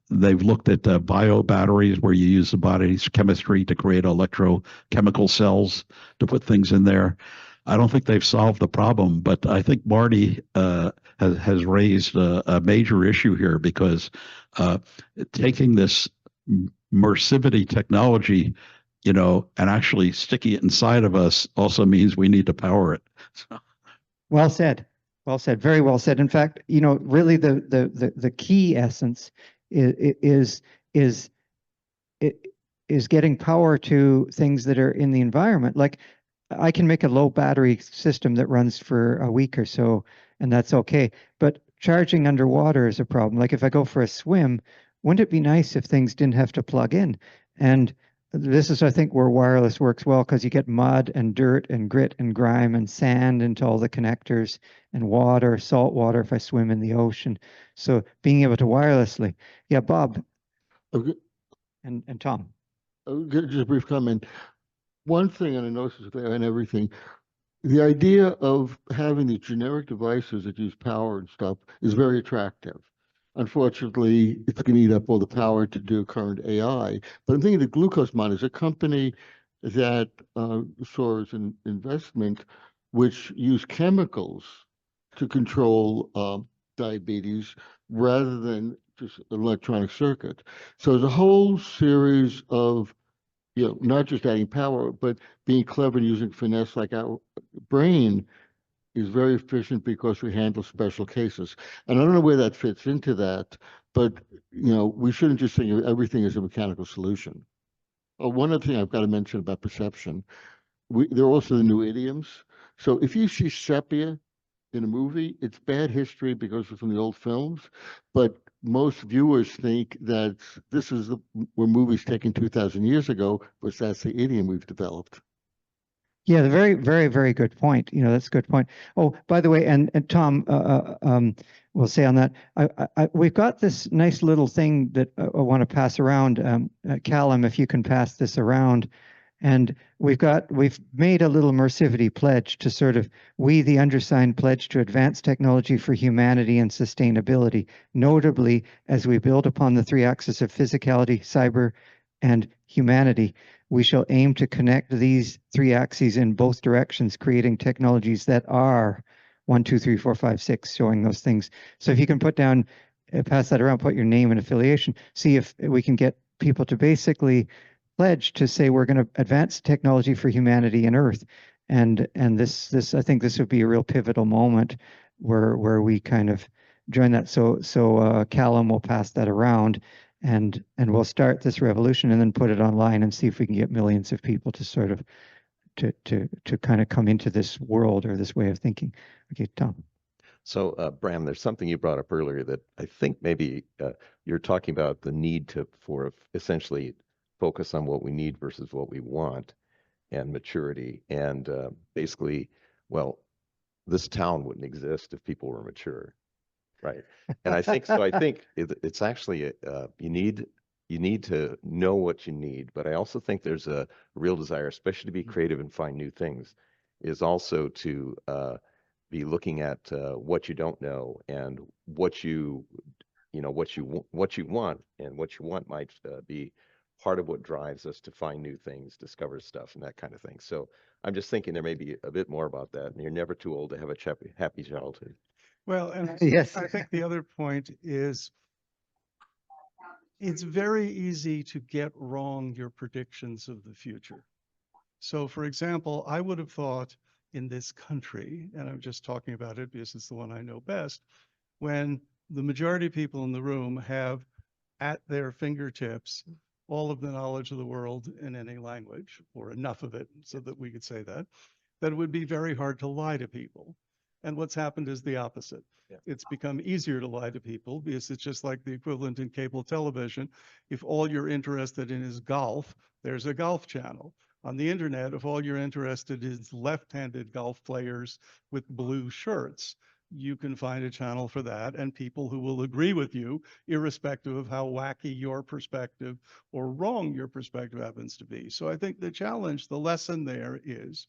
They've looked at bio batteries, where you use the body's chemistry to create electrochemical cells to put things in there. I don't think they've solved the problem, but I think Marty has raised a major issue here, because taking this Mersivity technology, and actually sticking it inside of us also means we need to power it. So. Well said. Well said. Very well said. In fact, really the key essence is getting power to things that are in the environment. Like, I can make a low battery system that runs for a week or so, and that's okay. But charging underwater is a problem. Like, if I go for a swim, wouldn't it be nice if things didn't have to plug in? And this is, I think, where wireless works well, because you get mud and dirt and grit and grime and sand into all the connectors, and water, salt water if I swim in the ocean. So being able to wirelessly. Yeah, Bob. Okay. And Tom. Just a brief comment. One thing, and I noticed and everything, the idea of having these generic devices that use power and stuff is very attractive. Unfortunately, it's going to eat up all the power to do current AI. But I'm thinking the Glucose Monitor is a company that saw as an investment, which use chemicals to control diabetes rather than just an electronic circuit. So there's a whole series of, not just adding power, but being clever and using finesse. Like our brain is very efficient because we handle special cases. And I don't know where that fits into that, but we shouldn't just think of everything as a mechanical solution. One other thing I've got to mention about perception, there are also the new idioms. So if you see sepia in a movie. It's bad history because it's from the old films, but most viewers think that this is were movies taken 2,000 years ago, but that's the idiom we've developed. Yeah, the very, very, very good point. You know, that's a good point. Oh, by the way, and Tom, we'll say on that, we've got this nice little thing that I want to pass around. Callum, if you can pass this around. And we've made a little Mersivity pledge to sort of, we, the undersigned, pledge to advance technology for humanity and sustainability, notably as we build upon the three axes of physicality, cyber, and humanity. We shall aim to connect these three axes in both directions, creating technologies that are 1, 2, 3, 4, 5, 6, showing those things. So if you can put down, pass that around, put your name and affiliation, see if we can get people to basically pledge to say we're going to advance technology for humanity and Earth, and this I think this would be a real pivotal moment where we kind of join that. So Callum will pass that around, and we'll start this revolution and then put it online and see if we can get millions of people to sort of to kind of come into this world or this way of thinking. Okay, Tom. So, Bran, there's something you brought up earlier that I think maybe you're talking about the need for essentially focus on what we need versus what we want, and maturity. And basically, well, this town wouldn't exist if people were mature, right? And I think so. I think it's actually you need to know what you need, but I also think there's a real desire, especially to be creative and find new things, is also to be looking at what you don't know and what you want, and what you want might be part of what drives us to find new things, discover stuff, and that kind of thing. So I'm just thinking there may be a bit more about that, and you're never too old to have a happy childhood. Well, and Yes. I think the other point is it's very easy to get wrong your predictions of the future. So, for example, I would have thought in this country, and I'm just talking about it because it's the one I know best, when the majority of people in the room have at their fingertips all of the knowledge of the world in any language, or enough of it so that we could say that it would be very hard to lie to people. And what's happened is the opposite. Yeah. It's become easier to lie to people because it's just like the equivalent in cable television. If all you're interested in is golf, there's a golf channel. On the internet, if all you're interested in is left-handed golf players with blue shirts, you can find a channel for that, and people who will agree with you, irrespective of how wacky your perspective or wrong your perspective happens to be. So I think the challenge, the lesson there is,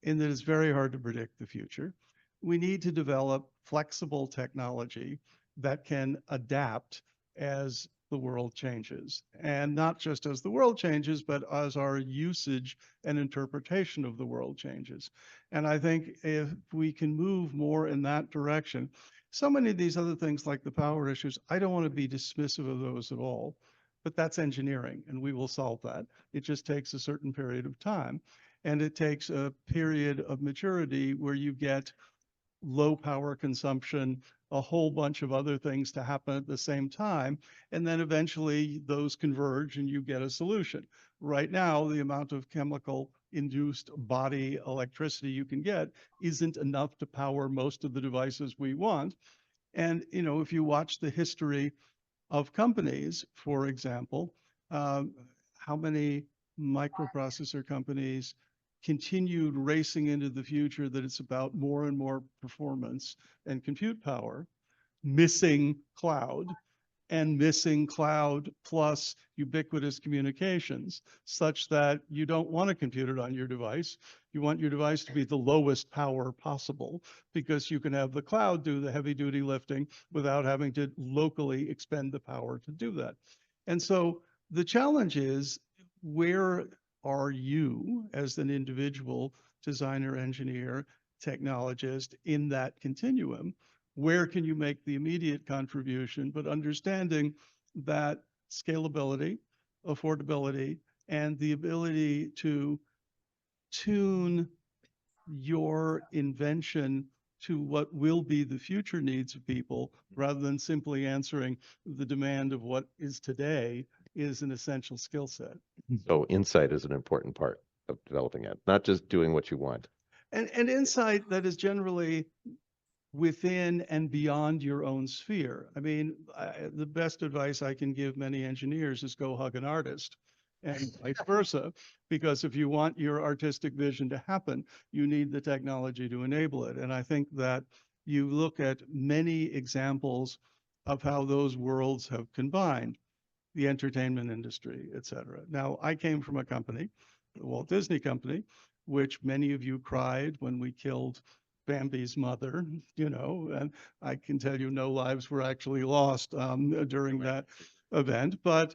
in that it's very hard to predict the future. We need to develop flexible technology that can adapt as the world changes, and not just as the world changes, but as our usage and interpretation of the world changes. And I think if we can move more in that direction, so many of these other things like the power issues, I don't want to be dismissive of those at all, but that's engineering, and we will solve that. It just takes a certain period of time, and it takes a period of maturity where you get low power consumption, a whole bunch of other things to happen at the same time. And then eventually those converge and you get a solution. Right now, the amount of chemical induced body electricity you can get isn't enough to power most of the devices we want. And, you know, if you watch the history of companies, for example, how many microprocessor companies continued racing into the future that it's about more and more performance and compute power, missing cloud, and missing cloud plus ubiquitous communications, such that you don't want to compute it on your device. You want your device to be the lowest power possible, because you can have the cloud do the heavy duty lifting without having to locally expend the power to do that. And so the challenge is, where are you as an individual designer, engineer, technologist in that continuum? Where can you make the immediate contribution, but understanding that scalability, affordability, and the ability to tune your invention to what will be the future needs of people, rather than simply answering the demand of what is today, is an essential skill set. So insight is an important part of developing it, not just doing what you want. And insight that is generally within and beyond your own sphere. I mean, the best advice I can give many engineers is go hug an artist and vice versa, because if you want your artistic vision to happen, you need the technology to enable it. And I think that you look at many examples of how those worlds have combined, the entertainment industry, et cetera. Now, I came from a company, the Walt Disney Company, which many of you cried when we killed Bambi's mother, and I can tell you no lives were actually lost during that event. But,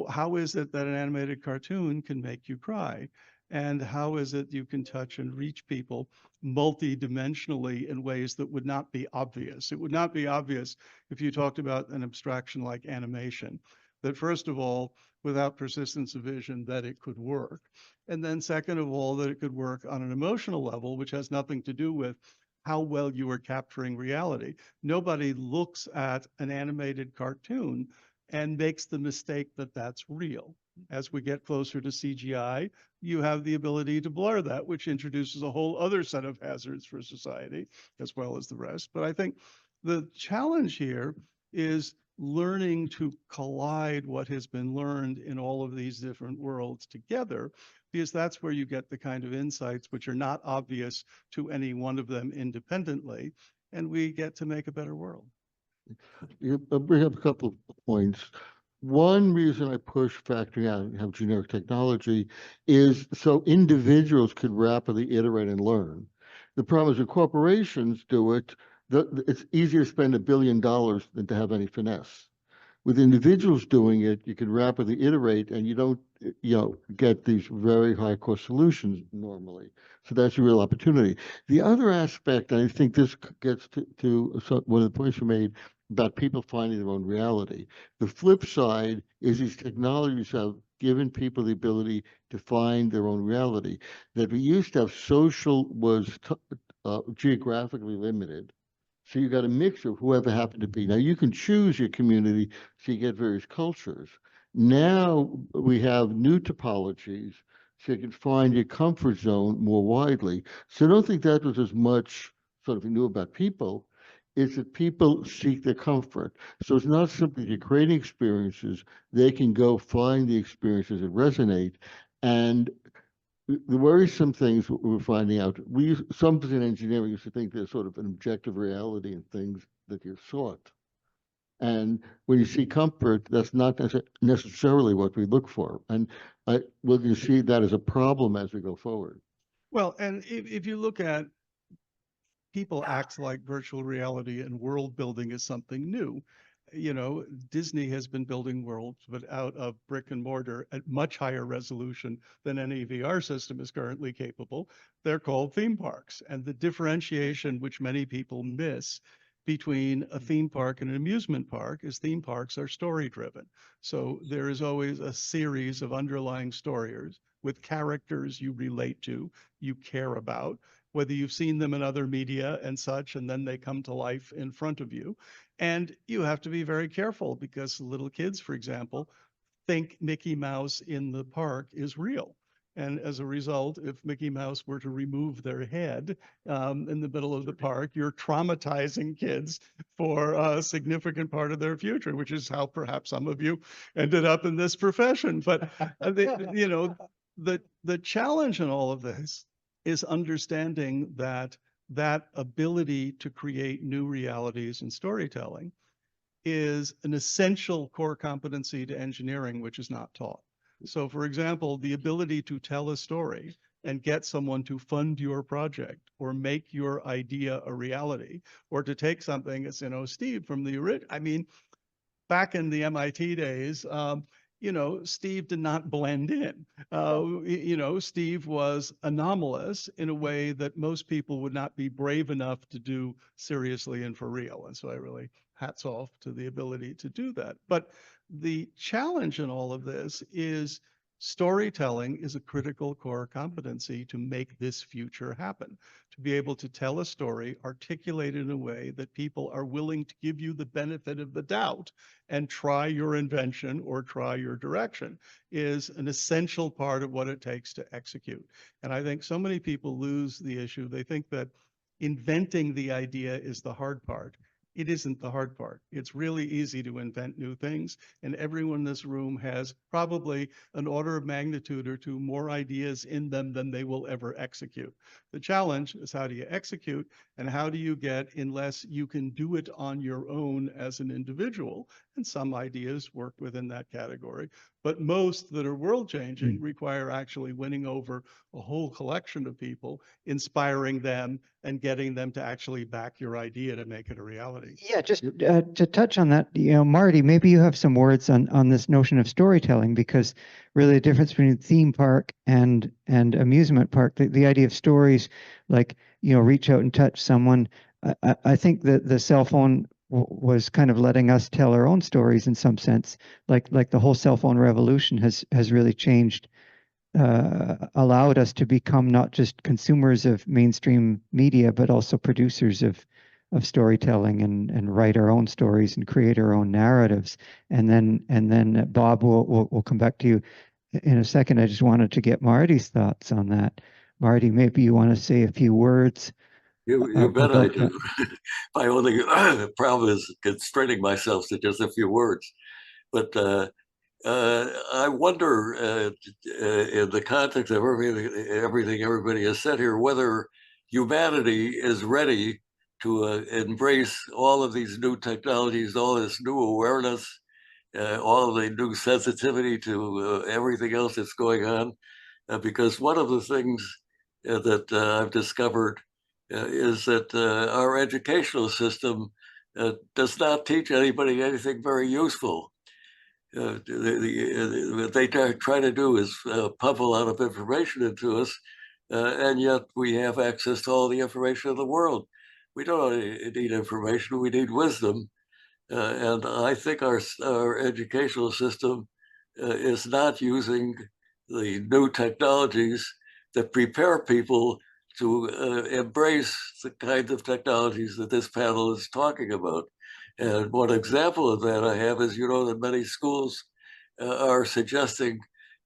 how is it that an animated cartoon can make you cry? And how is it you can touch and reach people multidimensionally in ways that would not be obvious? It would not be obvious if you talked about an abstraction like animation, that first of all, without persistence of vision, that it could work. And then second of all, that it could work on an emotional level, which has nothing to do with how well you are capturing reality. Nobody looks at an animated cartoon and makes the mistake that that's real. As we get closer to CGI, you have the ability to blur that, which introduces a whole other set of hazards for society, as well as the rest. But I think the challenge here is learning to collide what has been learned in all of these different worlds together, because that's where you get the kind of insights which are not obvious to any one of them independently, and we get to make a better world. You bring up a couple of points. One reason I push factoring out and have generic technology is so individuals could rapidly iterate and learn. The problem is when corporations do it, it's easier to spend $1 billion than to have any finesse. With individuals doing it, you can rapidly iterate and you don't, get these very high cost solutions normally. So that's a real opportunity. The other aspect, and I think this gets to one of the points you made about people finding their own reality. The flip side is these technologies have given people the ability to find their own reality. That we used to have social was geographically limited. So you got a mix of whoever happened to be. Now you can choose your community, so you get various cultures. Now we have new topologies, so you can find your comfort zone more widely. So I don't think that was as much sort of new about people. It's that people seek their comfort. So it's not simply you're creating experiences, they can go find the experiences that resonate. And the worrisome things we're finding out, some in engineering used to think there's sort of an objective reality in things that you've sought. And when you see comfort, that's not necessarily what we look for. And we're going to see that as a problem as we go forward. Well, and if you look at people act like virtual reality and world building is something new. Disney has been building worlds, but out of brick and mortar at much higher resolution than any VR system is currently capable. They're called theme parks. And the differentiation which many people miss between a theme park and an amusement park is theme parks are story driven. So there is always a series of underlying stories with characters you relate to, you care about, whether you've seen them in other media and such, and then they come to life in front of you. And you have to be very careful because little kids, for example, think Mickey Mouse in the park is real. And as a result, if Mickey Mouse were to remove their head in the middle of the park, you're traumatizing kids for a significant part of their future, which is how perhaps some of you ended up in this profession. But, the challenge in all of this is understanding that ability to create new realities and storytelling is an essential core competency to engineering, which is not taught. So for example, the ability to tell a story and get someone to fund your project or make your idea a reality, or to take something as, Steve from the original, back in the MIT days, Steve did not blend in. Steve was anomalous in a way that most people would not be brave enough to do seriously and for real. And so I really hats off to the ability to do that. But the challenge in all of this is storytelling is a critical core competency to make this future happen. To be able to tell a story, articulate it in a way that people are willing to give you the benefit of the doubt and try your invention or try your direction is an essential part of what it takes to execute. And I think so many people lose the issue. They think that inventing the idea is the hard part. It isn't the hard part. It's really easy to invent new things, and everyone in this room has probably an order of magnitude or two more ideas in them than they will ever execute. The challenge is, how do you execute, and how do you get, unless you can do it on your own as an individual, and some ideas work within that category, but most that are world-changing require actually winning over a whole collection of people, inspiring them, and getting them to actually back your idea to make it a reality. Yeah, just to touch on that, Marty, maybe you have some words on this notion of storytelling, because really the difference between theme park and amusement park, the idea of stories, like, reach out and touch someone. I think that the cell phone was kind of letting us tell our own stories in some sense, like the whole cell phone revolution has really changed, allowed us to become not just consumers of mainstream media, but also producers of storytelling, and write our own stories and create our own narratives. And then Bob, we'll come back to you in a second. I just wanted to get Marty's thoughts on that. Marty, maybe you want to say a few words. You bet I about do. that. My only problem is constraining myself to just a few words. But I wonder, in the context of everything everybody has said here, whether humanity is ready to embrace all of these new technologies, all this new awareness, all of the new sensitivity to everything else that's going on. Because one of the things that I've discovered is that our educational system does not teach anybody anything very useful. What they try to do is pump a lot of information into us, and yet we have access to all the information in the world. We don't need information, we need wisdom. And I think our educational system is not using the new technologies that prepare people to embrace the kinds of technologies that this panel is talking about. And one example of that I have is, that many schools are suggesting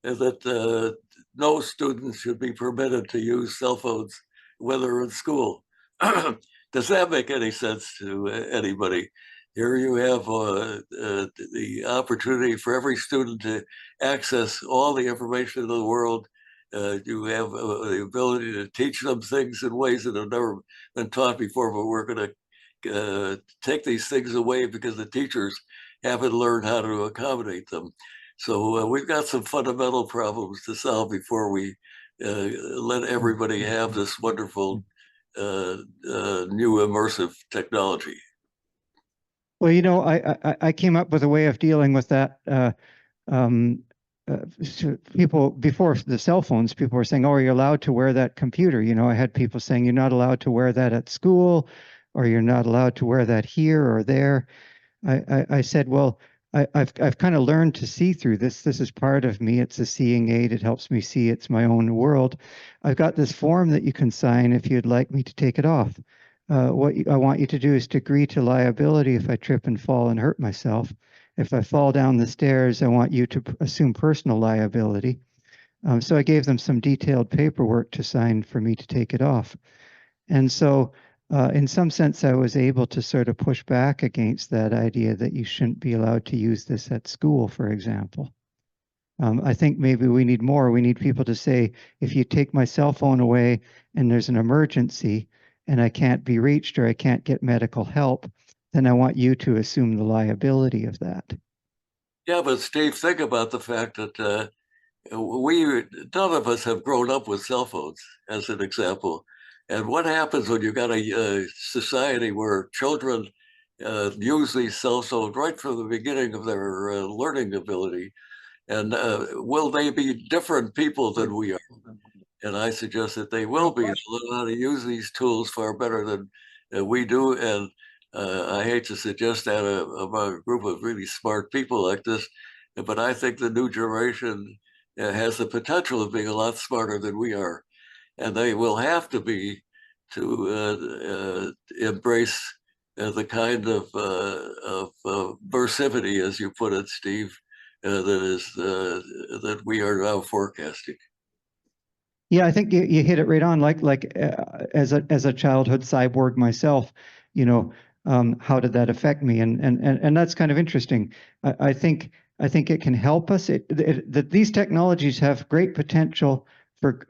that no students should be permitted to use cell phones when they're in school. Does that make any sense to anybody? Here you have the opportunity for every student to access all the information in the world. You have the ability to teach them things in ways that have never been taught before, but we're going to take these things away because the teachers haven't learned how to accommodate them. So we've got some fundamental problems to solve before we let everybody have this wonderful new immersive technology. Well, I came up with a way of dealing with that. People before the cell phones, people were saying, "Oh, are you allowed to wear that computer?" I had people saying, "You're not allowed to wear that at school, or you're not allowed to wear that here or there." I said, "Well, I've kind of learned to see through this. This is part of me. It's a seeing aid. It helps me see. It's my own world. I've got this form that you can sign if you'd like me to take it off. What I want you to do is to agree to liability if I trip and fall and hurt myself. If I fall down the stairs, I want you to assume personal liability." So I gave them some detailed paperwork to sign for me to take it off. And so in some sense, I was able to sort of push back against that idea that you shouldn't be allowed to use this at school, for example. I think maybe we need more. We need people to say, if you take my cell phone away and there's an emergency and I can't be reached or I can't get medical help, then I want you to assume the liability of that. Yeah, but Steve, think about the fact that none of us have grown up with cell phones, as an example. And what happens when you've got a society where children use these cell phones right from the beginning of their learning ability? And will they be different people than we are? And I suggest that they will be. They'll learn how to use these tools far better than we do. And I hate to suggest that among a group of really smart people like this, but I think the new generation has the potential of being a lot smarter than we are. And they will have to be to embrace the kind of versivity, as you put it, Steve, that we are now forecasting. Yeah, I think you hit it right on. Like as a childhood cyborg myself, you know, how did that affect me? And that's kind of interesting. I think it can help us. That these technologies have great potential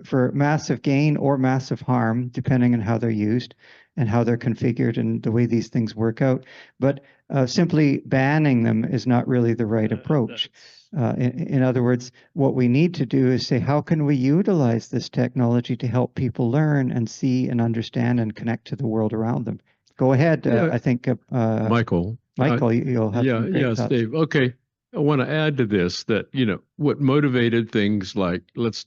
for massive gain or massive harm, depending on how they're used and how they're configured and the way these things work out. But simply banning them is not really the right approach. In other words, what we need to do is say, how can we utilize this technology to help people learn and see and understand and connect to the world around them? Go ahead. I think Michael. Michael, you'll have some great thoughts. Steve. Okay. I want to add to this that, what motivated things like let's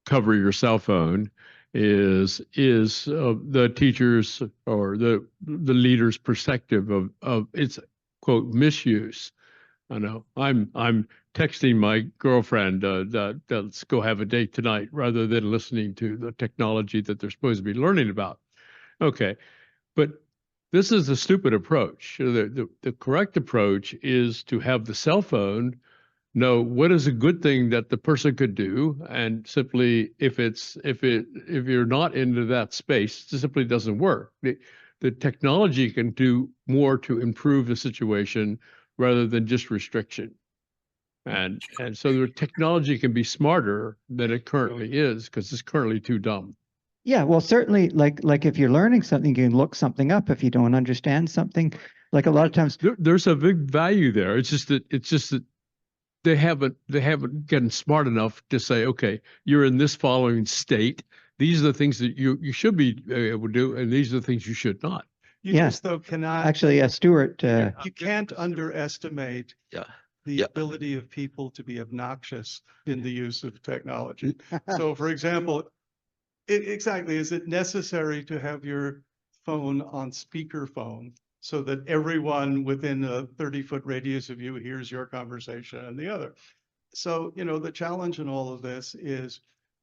cover your cell phone is the teachers or the leader's perspective of its quote misuse. I know I'm texting my girlfriend that let's go have a date tonight rather than listening to the technology that they're supposed to be learning about. Okay, but this is a stupid approach. The correct approach is to have the cell phone know what is a good thing that the person could do, and simply if you're not into that space, it simply doesn't work. The technology can do more to improve the situation rather than just restriction. And so the technology can be smarter than it currently is because it's currently too dumb. Yeah, well, certainly, like if you're learning something, you can look something up if you don't understand something. Like a lot of times, there's a big value there. It's just that they haven't gotten smart enough to say, okay, you're in this following state. These are the things that you should be able to do, and these are the things you should not. You Yeah. just though cannot actually, Stuart, you can't underestimate the ability of people to be obnoxious in the use of technology. So for example, exactly, is it necessary to have your phone on speakerphone so that everyone within a 30-foot radius of you hears your conversation and the other? So, the challenge in all of this is,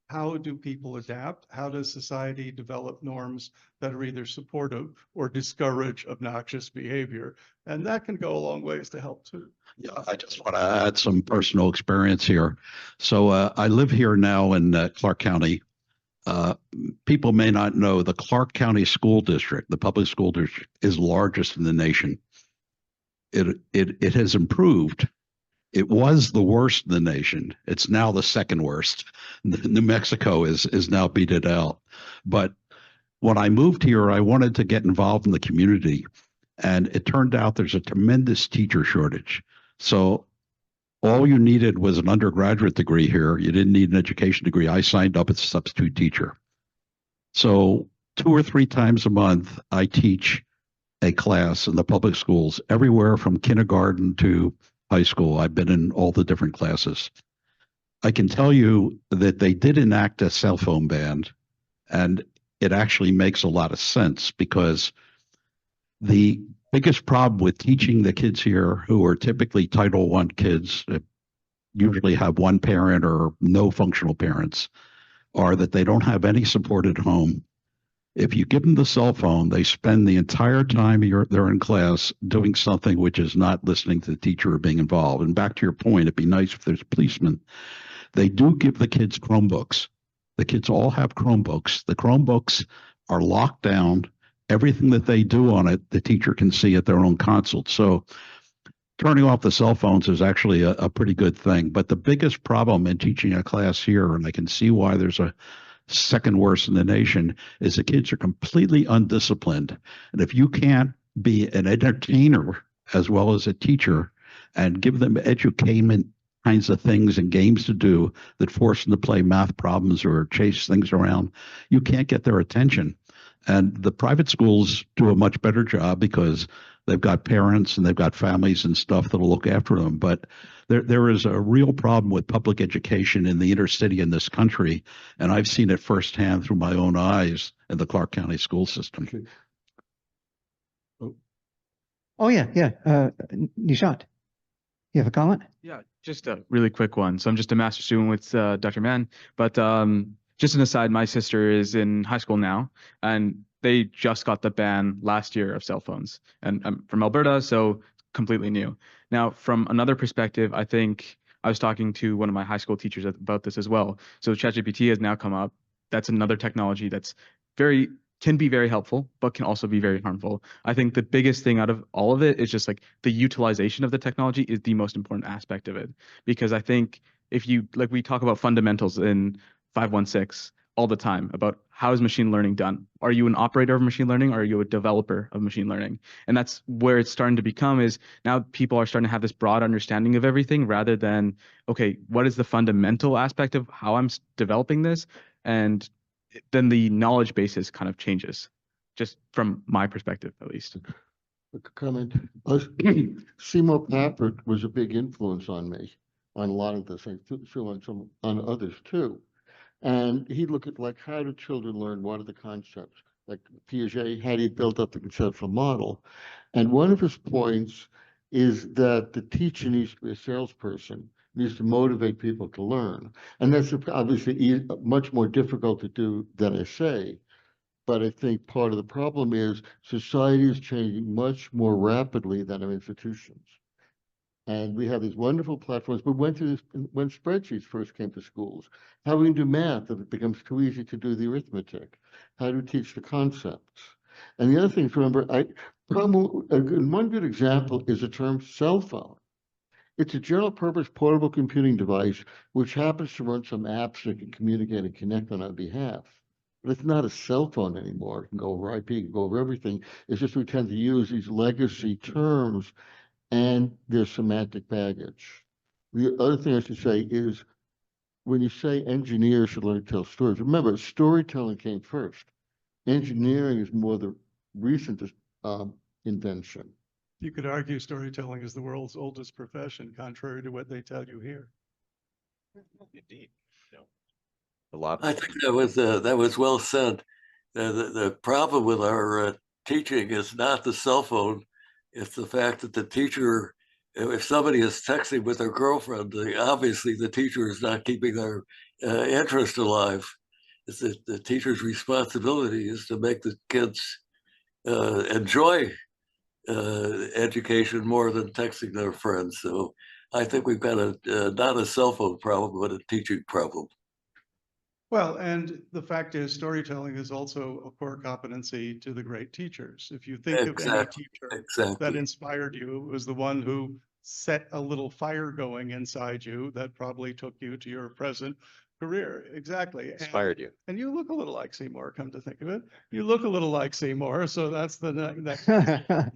how do people adapt? How does society develop norms that are either supportive or discourage obnoxious behavior? And that can go a long ways to help too. Yeah, I just want to add some personal experience here. So I live here now in Clark County. People may not know the Clark County School District, the public school district, is largest in the nation. It has improved. It was the worst in the nation. It's now the second worst. New Mexico is now beat it out. But when I moved here, I wanted to get involved in the community, and it turned out there's a tremendous teacher shortage. So all you needed was an undergraduate degree here. You didn't need an education degree. I signed up as a substitute teacher. So 2 or 3 times a month, I teach a class in the public schools, everywhere from kindergarten to high school. I've been in all the different classes. I can tell you that they did enact a cell phone ban, and it actually makes a lot of sense because the biggest problem with teaching the kids here, who are typically Title I kids, that usually have one parent or no functional parents, are that they don't have any support at home. If you give them the cell phone, they spend the entire time they're in class doing something which is not listening to the teacher or being involved. And back to your point, it'd be nice if there's policemen. They do give the kids Chromebooks. The kids all have Chromebooks. The Chromebooks are locked down. Everything that they do on it, the teacher can see at their own console. So turning off the cell phones is actually a pretty good thing. But the biggest problem in teaching a class here, and I can see why there's a second worst in the nation, is the kids are completely undisciplined. And if you can't be an entertainer as well as a teacher and give them educational kinds of things and games to do that force them to play math problems or chase things around, you can't get their attention. And the private schools do a much better job because they've got parents and they've got families and stuff that'll look after them. But there is a real problem with public education in the inner city in this country, and I've seen it firsthand through my own eyes in the Clark County school system. oh yeah, Nishant, you have a comment? Yeah, just a really quick one. So I'm just a master's student with Dr. Mann, but just an aside, my sister is in high school now, and they just got the ban last year of cell phones. And I'm from Alberta, so completely new. Now, from another perspective, I think I was talking to one of my high school teachers about this as well. So ChatGPT has now come up. That's another technology that's can be very helpful, but can also be very harmful. I think the biggest thing out of all of it is just like the utilization of the technology is the most important aspect of it. Because I think if you, like we talk about fundamentals in 516 all the time about how is machine learning done? Are you an operator of machine learning or are you a developer of machine learning? And that's where it's starting to become is now people are starting to have this broad understanding of everything rather than, okay, what is the fundamental aspect of how I'm developing this? And then the knowledge basis kind of changes, just from my perspective, at least. A comment. Seymour Papert was a big influence on me on a lot of this, and on others too. And he'd look at like how do children learn? What are the concepts? Like Piaget, how do you build up the conceptual model? And one of his points is that the teacher needs to be a salesperson, needs to motivate people to learn. And that's obviously much more difficult to do than I say. But I think part of the problem is society is changing much more rapidly than our institutions. And we have these wonderful platforms. We went through this when spreadsheets first came to schools. How we do math if it becomes too easy to do the arithmetic? How to teach the concepts? And the other thing to remember, one good example is the term cell phone. It's a general purpose portable computing device which happens to run some apps that can communicate and connect on our behalf. But it's not a cell phone anymore. It can go over IP, it can go over everything. It's just we tend to use these legacy terms and their semantic baggage. The other thing I should say is when you say engineers should learn to tell stories, remember storytelling came first. Engineering is more the recent invention. You could argue storytelling is the world's oldest profession, contrary to what they tell you here. Indeed. A lot. I think that was well said. The problem with our teaching is not the cell phone. It's the fact that the teacher, if somebody is texting with their girlfriend, obviously the teacher is not keeping their interest alive. It's the teacher's responsibility is to make the kids enjoy education more than texting their friends. So I think we've got not a cell phone problem, but a teaching problem. Well, and the fact is storytelling is also a core competency to the great teachers. If you think of any teacher that inspired you, it was the one who set a little fire going inside you that probably took you to your present career. Exactly. Inspired you. And you look a little like Seymour, come to think of it. You look a little like Seymour, so that's the next.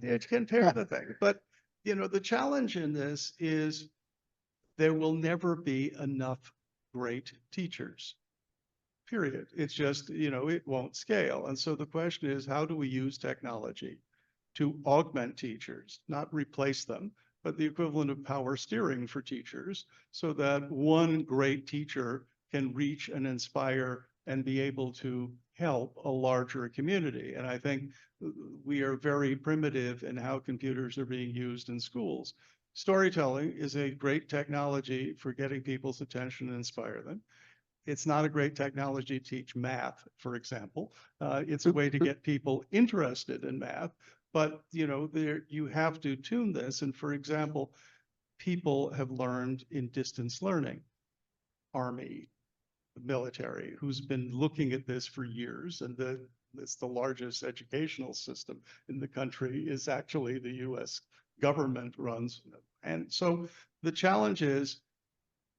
It can pair the thing. But, you know, the challenge in this is there will never be enough great teachers. Period. It's just, you know, it won't scale. And so the question is, how do we use technology to augment teachers, not replace them, but the equivalent of power steering for teachers so that one great teacher can reach and inspire and be able to help a larger community. And I think we are very primitive in how computers are being used in schools. Storytelling is a great technology for getting people's attention and inspire them. It's not a great technology to teach math, for example. It's a way to get people interested in math, but you know, you have to tune this. And for example, people have learned in distance learning, Army, military, who's been looking at this for years, and it's the largest educational system in the country is actually the US government runs. And so the challenge is,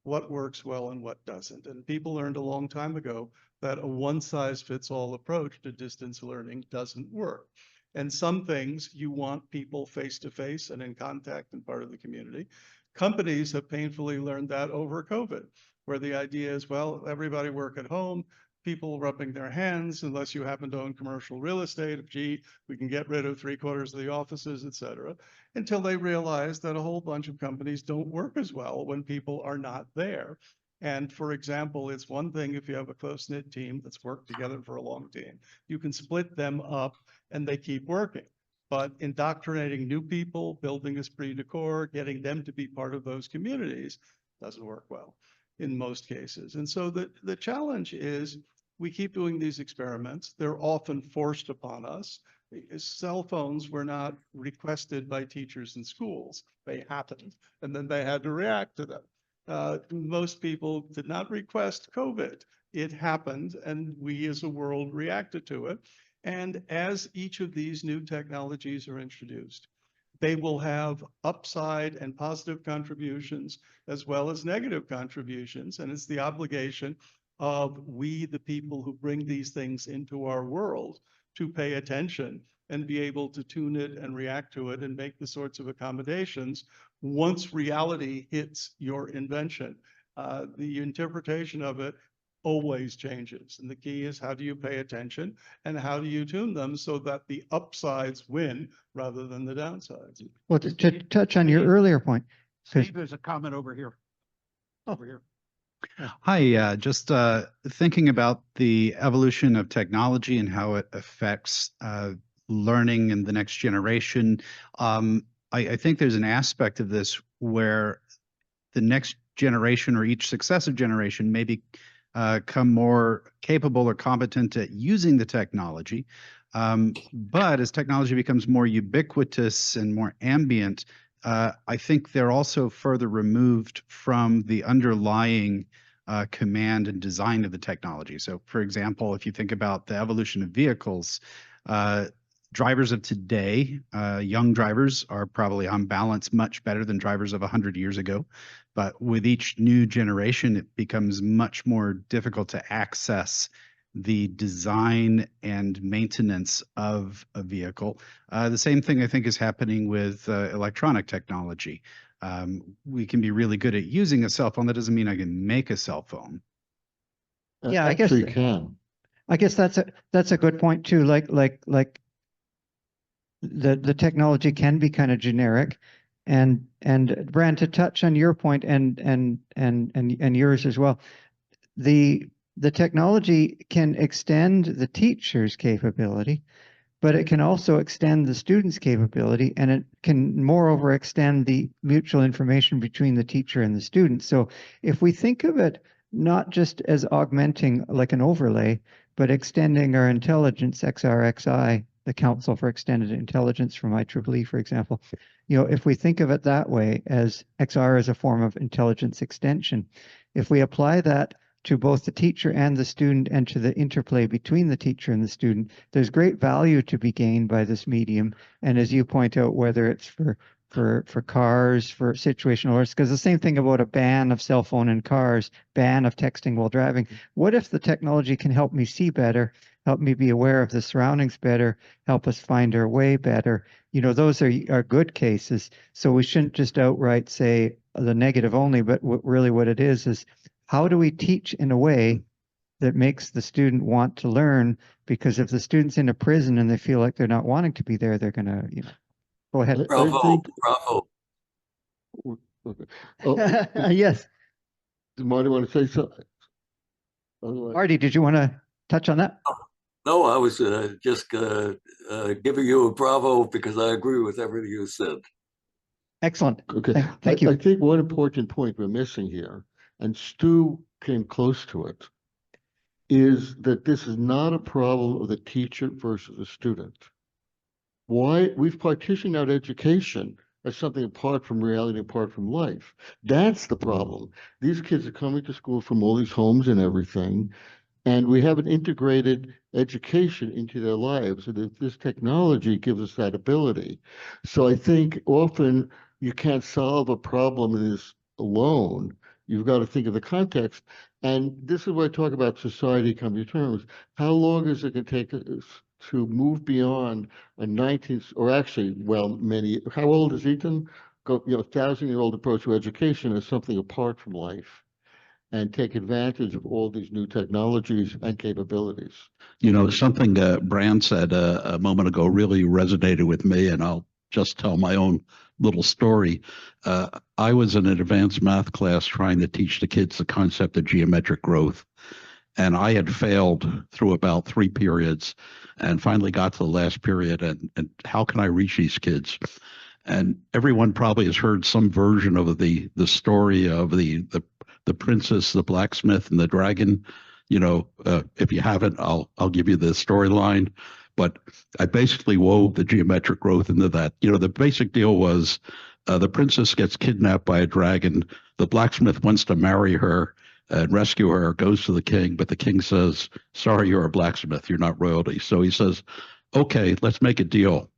what works well and what doesn't. And people learned a long time ago that a one-size-fits-all approach to distance learning doesn't work. And some things you want people face-to-face and in contact and part of the community. Companies have painfully learned that over COVID, where the idea is, well, everybody work at home, people rubbing their hands, unless you happen to own commercial real estate, gee, we can get rid of 3/4 of the offices, et cetera, until they realize that a whole bunch of companies don't work as well when people are not there. And for example, it's one thing if you have a close-knit team that's worked together for a long time, you can split them up and they keep working. But indoctrinating new people, building esprit de corps, getting them to be part of those communities doesn't work well in most cases. And so the challenge is we keep doing these experiments. They're often forced upon us. Cell phones were not requested by teachers in schools. They happened, and then they had to react to them. Most people did not request COVID. It happened, and we as a world reacted to it. And as each of these new technologies are introduced, they will have upside and positive contributions as well as negative contributions. And it's the obligation of we, the people who bring these things into our world, to pay attention and be able to tune it and react to it and make the sorts of accommodations once reality hits your invention. The interpretation of it always changes. And the key is, how do you pay attention and how do you tune them so that the upsides win rather than the downsides? Well, to touch on your earlier point. Steve, there's a comment over here. Over here. Hi, just thinking about the evolution of technology and how it affects learning in the next generation. I think there's an aspect of this where the next generation or each successive generation may become more capable or competent at using the technology. But as technology becomes more ubiquitous and more ambient, I think they're also further removed from the underlying command and design of the technology. So, for example, if you think about the evolution of vehicles, drivers of today, young drivers, are probably on balance much better than drivers of 100 years ago. But with each new generation, it becomes much more difficult to access the design and maintenance of a vehicle. The same thing I think is happening with electronic technology. We can be really good at using a cell phone. That doesn't mean I can make a cell phone. Yeah, I guess Actually can. I guess that's a good point too. Like the technology can be kind of generic, and Bran, to touch on your point and yours as well, the technology can extend the teacher's capability, but it can also extend the student's capability, and it can moreover extend the mutual information between the teacher and the student. So if we think of it not just as augmenting like an overlay, but extending our intelligence, XRXI, the Council for Extended Intelligence from IEEE, for example, if we think of it that way, as XR as a form of intelligence extension, if we apply that to both the teacher and the student and to the interplay between the teacher and the student, there's great value to be gained by this medium. And as you point out, whether it's for cars, for situational alerts, because the same thing about a ban of cell phone in cars, ban of texting while driving. What if the technology can help me see better, help me be aware of the surroundings better, help us find our way better? Those are good cases. So we shouldn't just outright say the negative only, but really what it is how do we teach in a way that makes the student want to learn? Because if the student's in a prison and they feel like they're not wanting to be there, they're going to, go ahead. Bravo, bravo. Okay. Oh, Yes. does Marty want to say something? Otherwise- Marty, did you want to touch on that? No, I was just giving you a bravo because I agree with everything you said. Excellent. Okay. Thank you. I think one important point we're missing here, and Stu came close to it, is that this is not a problem of the teacher versus the student. Why we've partitioned out education as something apart from reality, apart from life. That's the problem. These kids are coming to school from all these homes and everything, and we haven't integrated education into their lives. And this technology gives us that ability. So I think often you can't solve a problem in this alone. You've got to think of the context. And this is where I talk about society coming to terms. How long is it going to take us to move beyond a 19th, or actually, how old is Ethan? 1,000-year-old approach to education as something apart from life, and take advantage of all these new technologies and capabilities. Something Bran said a moment ago really resonated with me, and I'll just tell my own little story. I was in an advanced math class trying to teach the kids the concept of geometric growth. And I had failed through about 3 periods and finally got to the last period. And how can I reach these kids? And everyone probably has heard some version of the story of the princess, the blacksmith, and the dragon. If you haven't, I'll give you the storyline. But I basically wove the geometric growth into that. The basic deal was The princess gets kidnapped by a dragon. The blacksmith wants to marry her and rescue her, goes to the king, but the king says, sorry, you're a blacksmith, you're not royalty. So he says, okay, let's make a deal.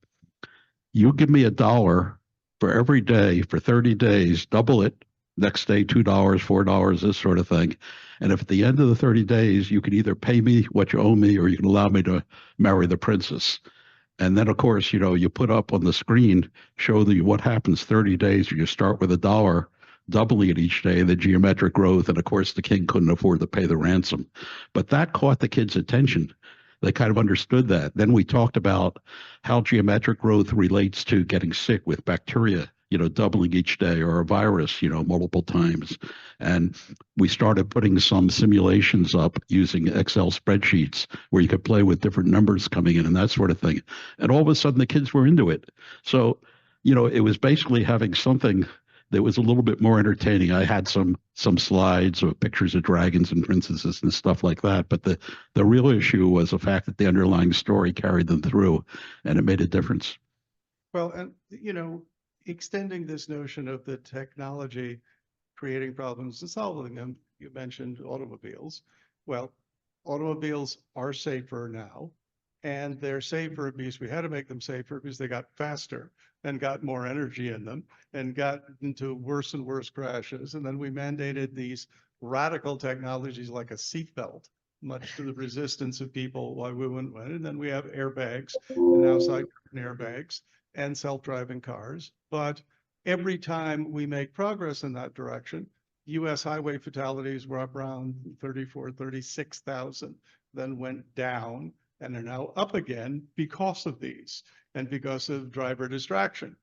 You give me $1 for every day for 30 days, double it. Next day, $2, $4, this sort of thing. And if at the end of the 30 days, you can either pay me what you owe me or you can allow me to marry the princess. And then, of course, you put up on the screen, show the what happens 30 days. You start with $1, doubling it each day, the geometric growth. And of course, the king couldn't afford to pay the ransom. But that caught the kids' attention. They kind of understood that. Then we talked about how geometric growth relates to getting sick with bacteria, doubling each day, or a virus, multiple times. And we started putting some simulations up using Excel spreadsheets where you could play with different numbers coming in and that sort of thing. And all of a sudden the kids were into it. So, it was basically having something that was a little bit more entertaining. I had some slides of pictures of dragons and princesses and stuff like that. But the real issue was the fact that the underlying story carried them through, and it made a difference. Well, and extending this notion of the technology creating problems and solving them, you mentioned automobiles. Well, automobiles are safer now, and they're safer because we had to make them safer because they got faster and got more energy in them and got into worse and worse crashes. And then we mandated these radical technologies like a seatbelt, much to the resistance of people why we wouldn't win. And then we have airbags and now side airbags and self-driving cars. But every time we make progress in that direction, US highway fatalities were up around 34, 36,000, then went down and are now up again because of these and because of driver distraction.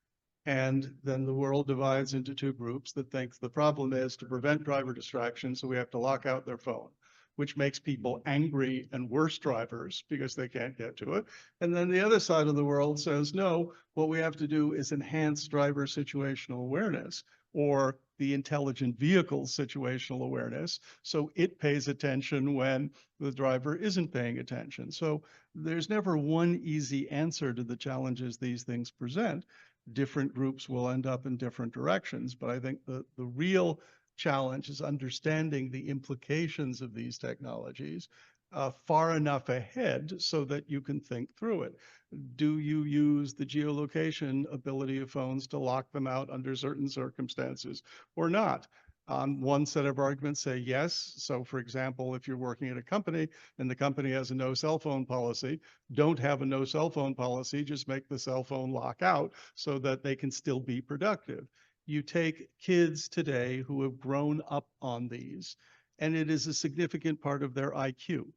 And then the world divides into two groups that think the problem is to prevent driver distraction, so we have to lock out their phone, which makes people angry and worse drivers because they can't get to it. And then the other side of the world says, no, what we have to do is enhance driver situational awareness, or the intelligent vehicle situational awareness, so it pays attention when the driver isn't paying attention. So there's never one easy answer to the challenges these things present. Different groups will end up in different directions, but I think the real challenge is understanding the implications of these technologies far enough ahead so that you can think through it. Do you use the geolocation ability of phones to lock them out under certain circumstances or not? One set of arguments say yes. So for example, if you're working at a company and the company has a no cell phone policy, don't have a no cell phone policy, just make the cell phone lock out so that they can still be productive. You take kids today who have grown up on these, and it is a significant part of their IQ.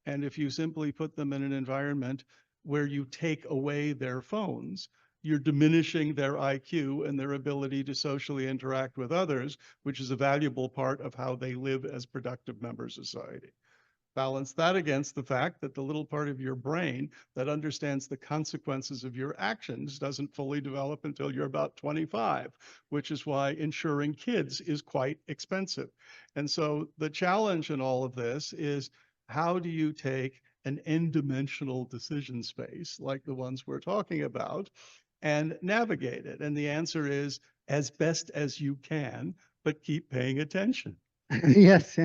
And if you simply put them in an environment where you take away their phones, you're diminishing their IQ and their ability to socially interact with others, which is a valuable part of how they live as productive members of society. Balance that against the fact that the little part of your brain that understands the consequences of your actions doesn't fully develop until you're about 25, which is why insuring kids is quite expensive. And so the challenge in all of this is, how do you take an n-dimensional decision space like the ones we're talking about and navigate it? And the answer is as best as you can, but keep paying attention. Yes.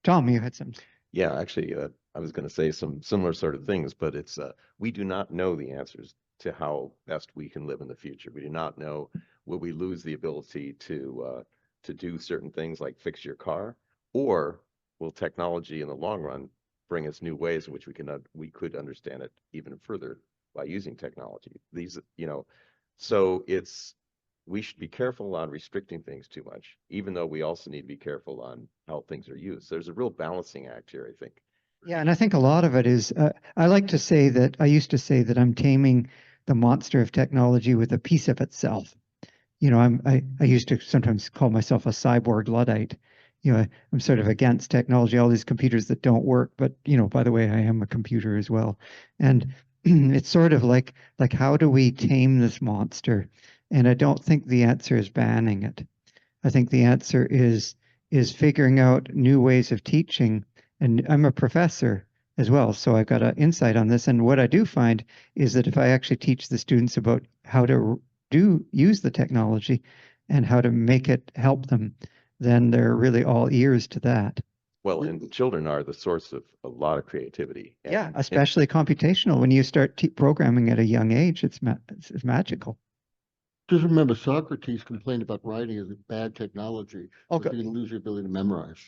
Tom, you had some. Yeah, actually, I was going to say some similar sort of things, but it's we do not know the answers to how best we can live in the future. We do not know, will we lose the ability to do certain things like fix your car, or will technology in the long run bring us new ways in which we could understand it even further by using technology. These, so we should be careful on restricting things too much, even though we also need to be careful on how things are used. There's a real balancing act here, I think. Yeah, and I think a lot of it is, I used to say that I'm taming the monster of technology with a piece of itself. I used to sometimes call myself a cyborg Luddite. I'm sort of against technology, all these computers that don't work, but by the way, I am a computer as well. And it's sort of like how do we tame this monster? And I don't think the answer is banning it. I think the answer is figuring out new ways of teaching. And I'm a professor as well, so I've got an insight on this. And what I do find is that if I actually teach the students about how to do use the technology and how to make it help them, then they're really all ears to that. Well, and children are the source of a lot of creativity. Yeah, especially computational. When you start programming at a young age, it's magical. Just remember, Socrates complained about writing as a bad technology. Okay. You're going to lose your ability to memorize.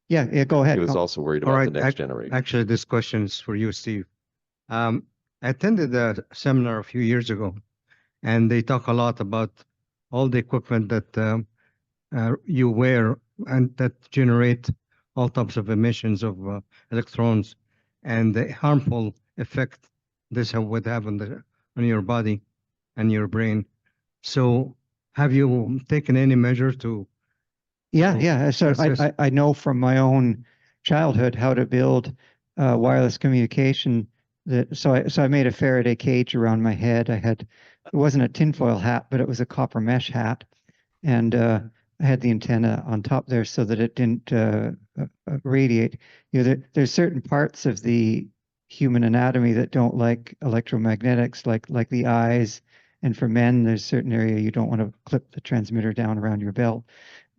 Yeah, go ahead. He was also worried about the next generation. Actually, this question is for you, Steve. I attended a seminar a few years ago, and they talk a lot about all the equipment that you wear and that generate all types of emissions of electrons and the harmful effect this would have on your body and your brain. So have you taken any measure to? Yeah. So I know from my own childhood how to build wireless communication. So I made a Faraday cage around my head. It wasn't a tinfoil hat, but it was a copper mesh hat, and I had the antenna on top there so that it didn't radiate. There's certain parts of the human anatomy that don't like electromagnetics, like the eyes. And for men, there's certain area you don't want to clip the transmitter down around your belt.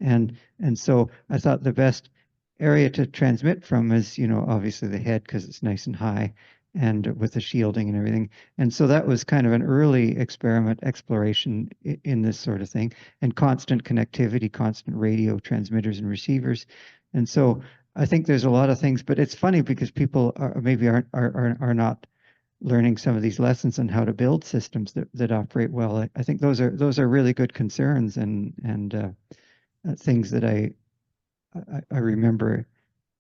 And so I thought the best area to transmit from is, obviously the head, because it's nice and high and with the shielding and everything. And so that was kind of an early exploration in this sort of thing, and constant connectivity, constant radio transmitters and receivers. And so I think there's a lot of things, but it's funny because people are not learning some of these lessons on how to build systems that operate well. I think those are really good concerns and things that I remember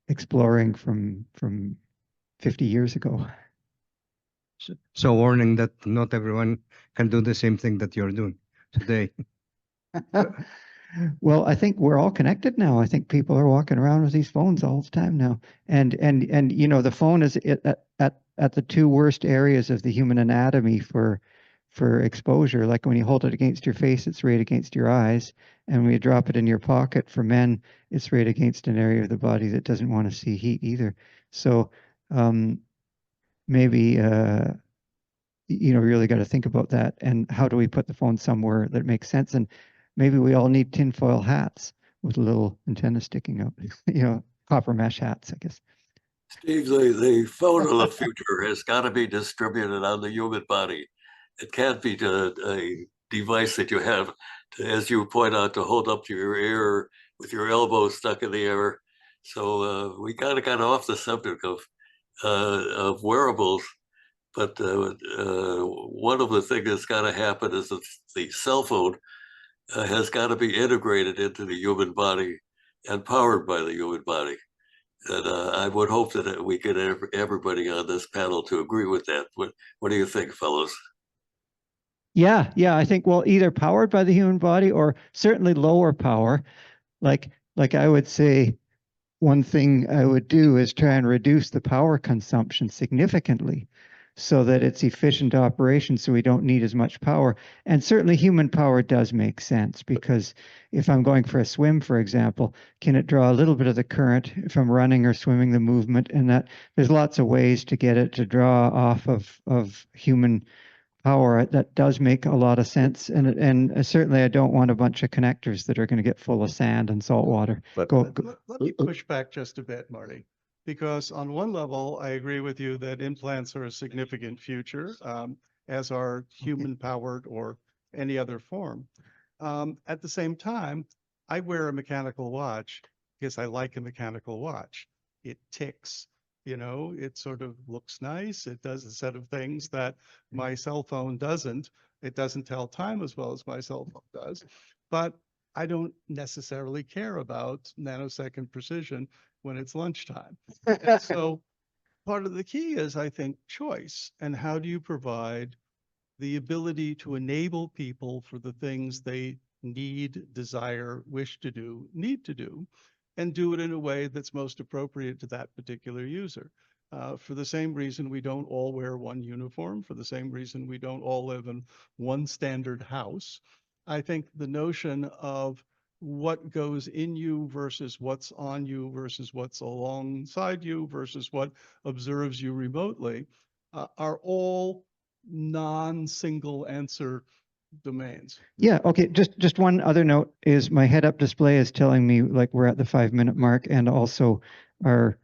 exploring from 50 years ago. So warning that not everyone can do the same thing that you're doing today. Well, I think we're all connected now. I think people are walking around with these phones all the time now, and the phone is at the two worst areas of the human anatomy for exposure. Like when you hold it against your face, it's right against your eyes, and when you drop it in your pocket, for men, it's right against an area of the body that doesn't want to see heat either. So maybe really got to think about that, and how do we put the phone somewhere that makes sense. And maybe we all need tinfoil hats with a little antenna sticking out, copper mesh hats, I guess. Steve, the phone of the future has got to be distributed on the human body. It can't be a device that you have, as you point out, to hold up to your ear with your elbow stuck in the air. So we kind of got off the subject of wearables. But one of the things that's got to happen is that the cell phone has got to be integrated into the human body and powered by the human body. And I would hope that we get everybody on this panel to agree with that. What do you think, fellows? Yeah. I think, well, either powered by the human body or certainly lower power. Like I would say, one thing I would do is try and reduce the power consumption significantly so that it's efficient operation, so we don't need as much power. And certainly human power does make sense, because if I'm going for a swim, for example, can it draw a little bit of the current if I'm running or swimming, the movement, and that there's lots of ways to get it to draw off of human power. That does make a lot of sense. And certainly I don't want a bunch of connectors that are going to get full of sand and salt water. But Let me push back just a bit, Marty, because on one level, I agree with you that implants are a significant future, as are human powered or any other form. At the same time, I wear a mechanical watch because I like a mechanical watch. It ticks. It sort of looks nice. It does a set of things that my cell phone doesn't. It doesn't tell time as well as my cell phone does. But I don't necessarily care about nanosecond precision when it's lunchtime. So part of the key is, I think, choice. And how do you provide the ability to enable people for the things they need, desire, wish to do, need to do, and do it in a way that's most appropriate to that particular user. For the same reason we don't all wear one uniform, for the same reason we don't all live in one standard house. I think the notion of what goes in you versus what's on you versus what's alongside you versus what observes you remotely are all non-single answer domains. Yeah, okay, just one other note is my head-up display is telling me like we're at the 5-minute mark, and also our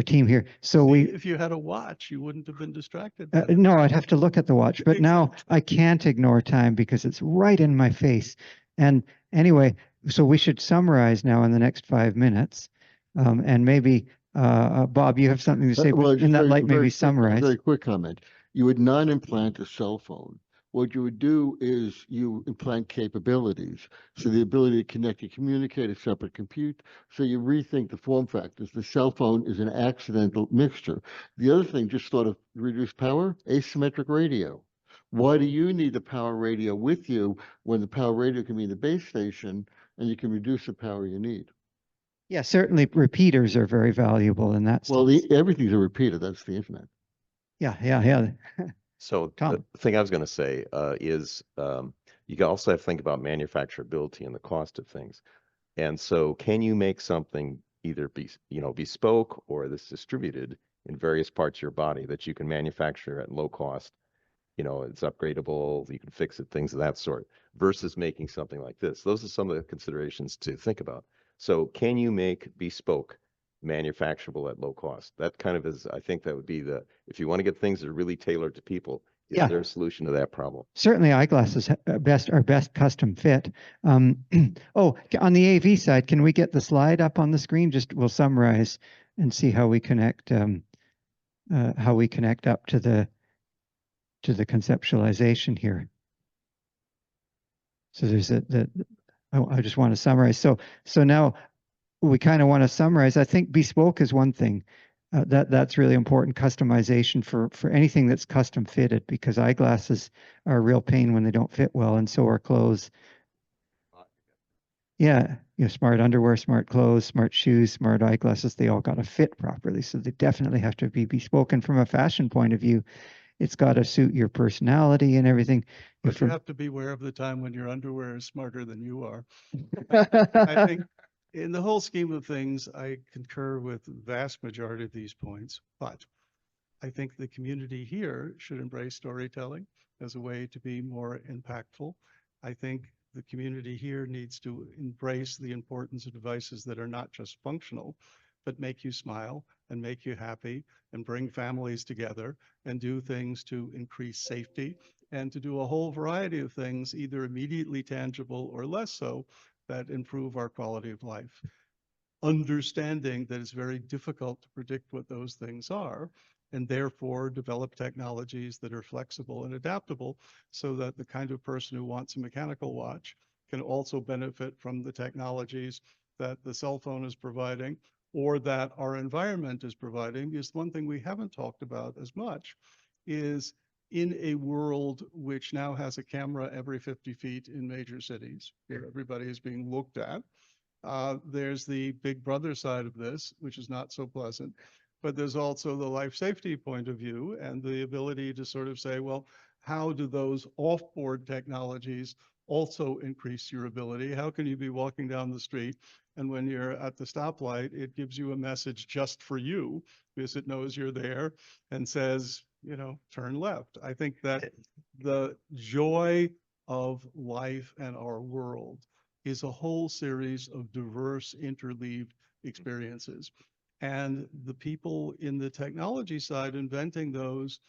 team here. So See, if you had a watch, you wouldn't have been distracted by that. no, I'd have to look at the watch, but now Exactly. I can't ignore time because it's right in my face. And anyway, so we should summarize now in the next 5 minutes. And maybe, Bob, you have something to say Well, in just that very- light, very maybe quick- summarize. Very quick comment. You would not implant a cell phone. What you would do is you implant capabilities. So the ability to connect and communicate a separate compute. So you rethink the form factors. The cell phone is an accidental mixture. The other thing, just thought of reduced power, asymmetric radio. Why do you need the power radio with you when the power radio can be in the base station and you can reduce the power you need? Yeah, certainly repeaters are very valuable in that Well, sense. everything's a repeater. That's the internet. Yeah. So Tom. the thing I was going to say is you can also have to think about manufacturability and the cost of things. And so can you make something either bespoke or this distributed in various parts of your body that you can manufacture at low cost? It's upgradable, you can fix it, things of that sort, versus making something like this. Those are some of the considerations to think about. So can you make bespoke manufacturable at low cost? That kind of is, I think that would be if you want to get things that are really tailored to people, is Yeah. there a solution to that problem? Certainly eyeglasses are best custom fit. Oh, on the AV side, can we get the slide up on the screen? Just we'll summarize and see how we connect up to the conceptualization here. So there's I just want to summarize. So now we kind of want to summarize. I think bespoke is one thing. That's really important. Customization for anything that's custom fitted, because eyeglasses are a real pain when they don't fit well, and so are clothes. Yeah, smart underwear, smart clothes, smart shoes, smart eyeglasses, they all got to fit properly. So they definitely have to be bespoke. And from a fashion point of view, it's got to suit your personality and everything. But you have to be aware of the time when your underwear is smarter than you are. I think in the whole scheme of things, I concur with the vast majority of these points, but I think the community here should embrace storytelling as a way to be more impactful. I think the community here needs to embrace the importance of devices that are not just functional, but make you smile and make you happy and bring families together and do things to increase safety and to do a whole variety of things, either immediately tangible or less so, that improve our quality of life. Understanding that it's very difficult to predict what those things are, and therefore develop technologies that are flexible and adaptable so that the kind of person who wants a mechanical watch can also benefit from the technologies that the cell phone is providing or that our environment is providing. Is one thing we haven't talked about as much is in a world which now has a camera every 50 feet in major cities where everybody is being looked at. There's the big brother side of this, which is not so pleasant, but there's also the life safety point of view and the ability to sort of say, well, how do those off-board technologies also increase your ability? How can you be walking down the street and when you're at the stoplight, it gives you a message just for you because it knows you're there and says, turn left. I think that the joy of life and our world is a whole series of diverse interleaved experiences. And the people in the technology side inventing those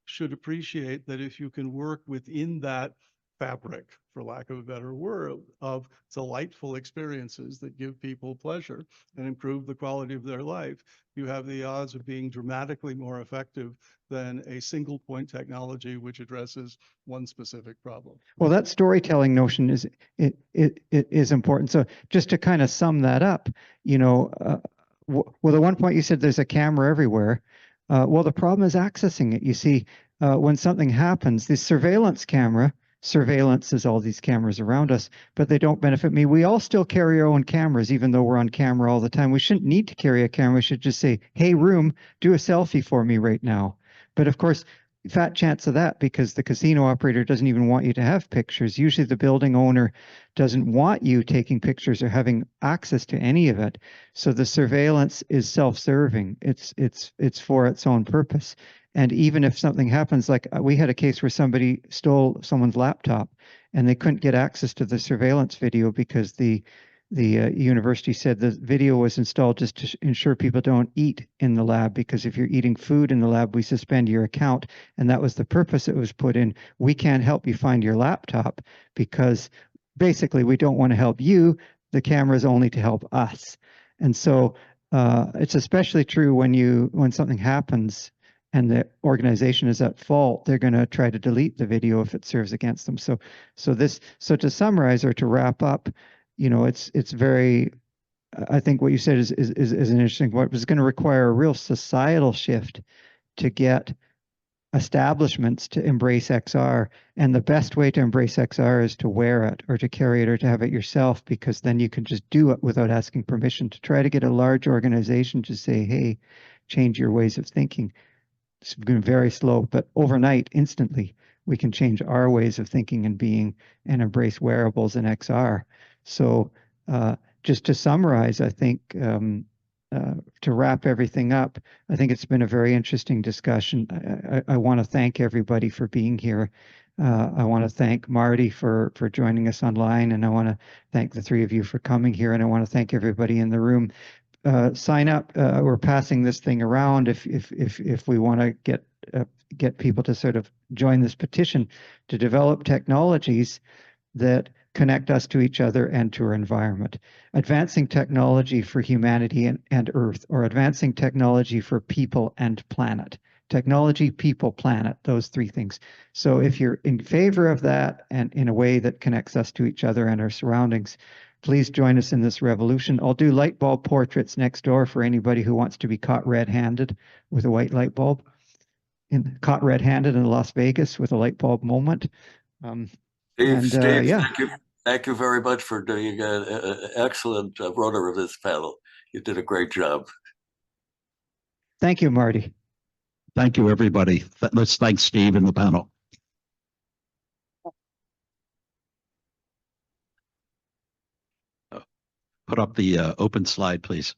should appreciate that if you can work within that fabric, for lack of a better word, of delightful experiences that give people pleasure and improve the quality of their life, you have the odds of being dramatically more effective than a single point technology which addresses one specific problem. Well, that storytelling notion is important. So just to kind of sum that up, well, the one point you said there's a camera everywhere. Well, the problem is accessing it. You see, when something happens, the surveillance is all these cameras around us, but they don't benefit me. We all still carry our own cameras, even though we're on camera all the time. We shouldn't need to carry a camera. We should just say, hey, room, do a selfie for me right now. But of course, fat chance of that because the casino operator doesn't even want you to have pictures. Usually the building owner doesn't want you taking pictures or having access to any of it. So the surveillance is self-serving. It's for its own purpose. And even if something happens, like we had a case where somebody stole someone's laptop and they couldn't get access to the surveillance video because the university said the video was installed just to ensure people don't eat in the lab, because if you're eating food in the lab, we suspend your account. And that was the purpose it was put in. We can't help you find your laptop because basically we don't want to help you. The camera is only to help us. And so it's especially true when something happens and the organization is at fault, they're going to try to delete the video if it serves against them. So to summarize or to wrap up, it's very, I think what you said is an interesting point. It's going to require a real societal shift to get establishments to embrace XR. And the best way to embrace XR is to wear it or to carry it or to have it yourself, because then you can just do it without asking permission. To try to get a large organization to say, hey, change your ways of thinking. It's been very slow, but overnight, instantly, we can change our ways of thinking and being and embrace wearables and XR. So just to summarize, I think to wrap everything up, I think it's been a very interesting discussion. I want to thank everybody for being here. I want to thank Marty for joining us online, and I want to thank the three of you for coming here, and I want to thank everybody in the room. Sign up. We're passing this thing around if we want to get people to sort of join this petition to develop technologies that connect us to each other and to our environment. Advancing technology for humanity and Earth, or advancing technology for people and planet. Technology, people, planet, those three things. So if you're in favor of that and in a way that connects us to each other and our surroundings, please join us in this revolution. I'll do light bulb portraits next door for anybody who wants to be caught red-handed with a white light bulb. Caught red-handed in Las Vegas with a light bulb moment. Steve, Yeah. thank you very much for doing an excellent runner of this panel. You did a great job. Thank you, Marty. Thank you, everybody. Let's thank Steve and the panel. Put up the open slide, please.